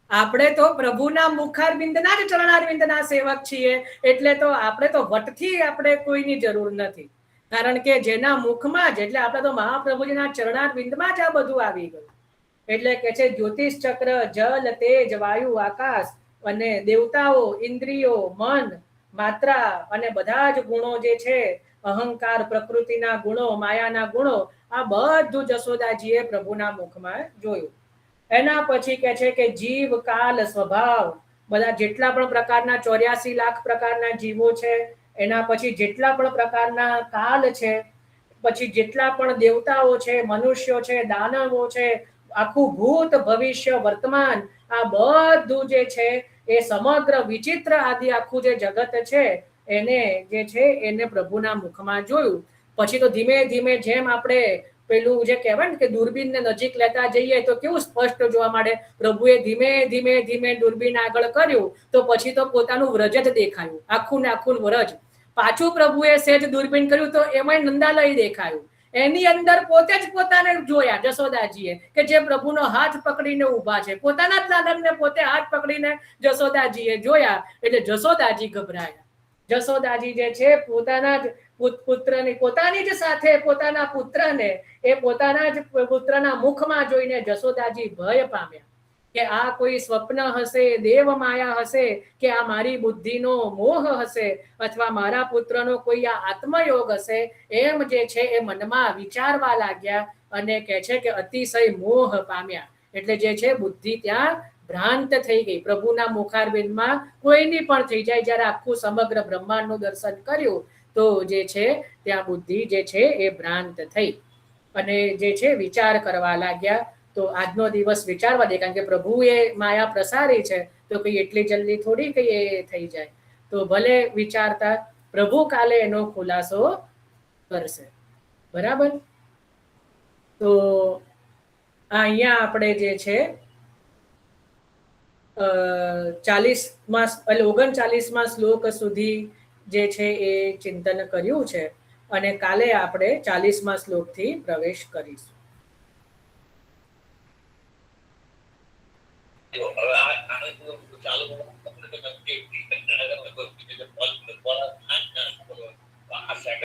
આપણે તો પ્રભુના મુખારવિંદના જ ચરણારવિંદના સેવક છીએ. એટલે તો આપણે તો વટથી આપણે કોઈની જરૂર નથી, કારણ કે જેના મુખમાં જ, એટલે આપણે તો મહાપ્રભુજીના ચરણારવિંદમાં જ આ બધું આવી ગયું. એટલે કે છે જ્યોતિષ ચક્ર, જલ, તેજ, વાયુ, આકાશ અને દેવતાઓ, ઇન્દ્રિયો, મન, માત્રા અને બધા જ ગુણો જે છે, અહંકાર, પ્રકૃતિના ગુણો, માયાના ગુણો, આ બધું જશોદાજીએ પ્રભુના મુખમાં જોયું. એના પછી કે છે કે જીવ, કાલ, સ્વભાવ, બધા જેટલા પણ પ્રકારના 84 લાખ પ્રકારના જીવો છે, એના પછી જેટલા પણ પ્રકારના કાલ છે, પછી જેટલા પણ દેવતાઓ છે, મનુષ્યો છે, દાનવો છે, આખું ભૂત, ભવિષ્ય, વર્તમાન, આ બધું જે છે એ સમગ્ર વિચિત્ર આદિ આખું જે જગત છે એને જે છે એને પ્રભુના મુખમાં જોયું. પછી તો ધીમે ધીમે જેમ આપણે પેલું જે કહેવાય ને કે દૂરબીનને નજીક લેતા જઈએ તો કેવું સ્પષ્ટ જોવા મળે. પ્રભુએ ધીમે ધીમે ધીમે દૂરબીન આગળ કર્યું તો પછી તો પોતાનું વ્રજ જ દેખાયું, આખું ને આખું વ્રજ. પાછું પ્રભુએ સેજ દૂરબીન કર્યું તો એમાં નંદાલય દેખાયું. એની અંદર પોતે જ પોતાને જોયા જશોદાજીએ, કે જે પ્રભુનો હાથ પકડીને ઊભા છે. પોતાના જ લાલનને પોતે હાથ પકડીને જશોદાજીએ જોયા. એટલે જશોદાજી ગભરાયા. જશોદાજી જે છે પોતાના જ પુત્રની, પોતાની જ સાથે પોતાના પુત્રને, એ પોતાના જ પુત્રના મુખમાં જોઈને જશોદાજી ભય પામ્યા કે આ કોઈ સ્વપ્ન હશે, દેવ માયા હશે, કે આ મારી બુદ્ધિનો મોહ હશે, અથવા મારા પુત્રનો કોઈ આ આત્મયોગ હશે, એમ જે છે એ મનમાં વિચારવા લાગ્યા. અને કે છે કે અતિશય મોહ પામ્યા. એટલે જે છે બુદ્ધિ ત્યાં ભ્રાંત થઈ ગઈ. પ્રભુના મુખારવિંદમાં કોઈની પણ થઈ જાય. જ્યારે આખું સમગ્ર બ્રહ્માંડનું દર્શન કર્યું તો જે છે ત્યાં બુદ્ધિ જે છે એ ભ્રાંત થઈ અને જે છે વિચાર કરવા લાગ્યા. તો આજનો દિવસ વિચારવા દે, કારણ કે પ્રભુએ માયા પ્રસારી છે તો કઈ એટલી જલ્દી થોડી કઈ એ થઈ જાય. તો ભલે વિચારતા, પ્રભુ કાલે એનો ખુલાસો કરશે. બરાબર? તો અહીંયા આપણે જે છે 39મા શ્લોક સુધી જે છે એ ચિંતન કર્યું છે અને કાલે આપણે 40મા શ્લોકથી પ્રવેશ કરીશું. હવે આ ચાલુ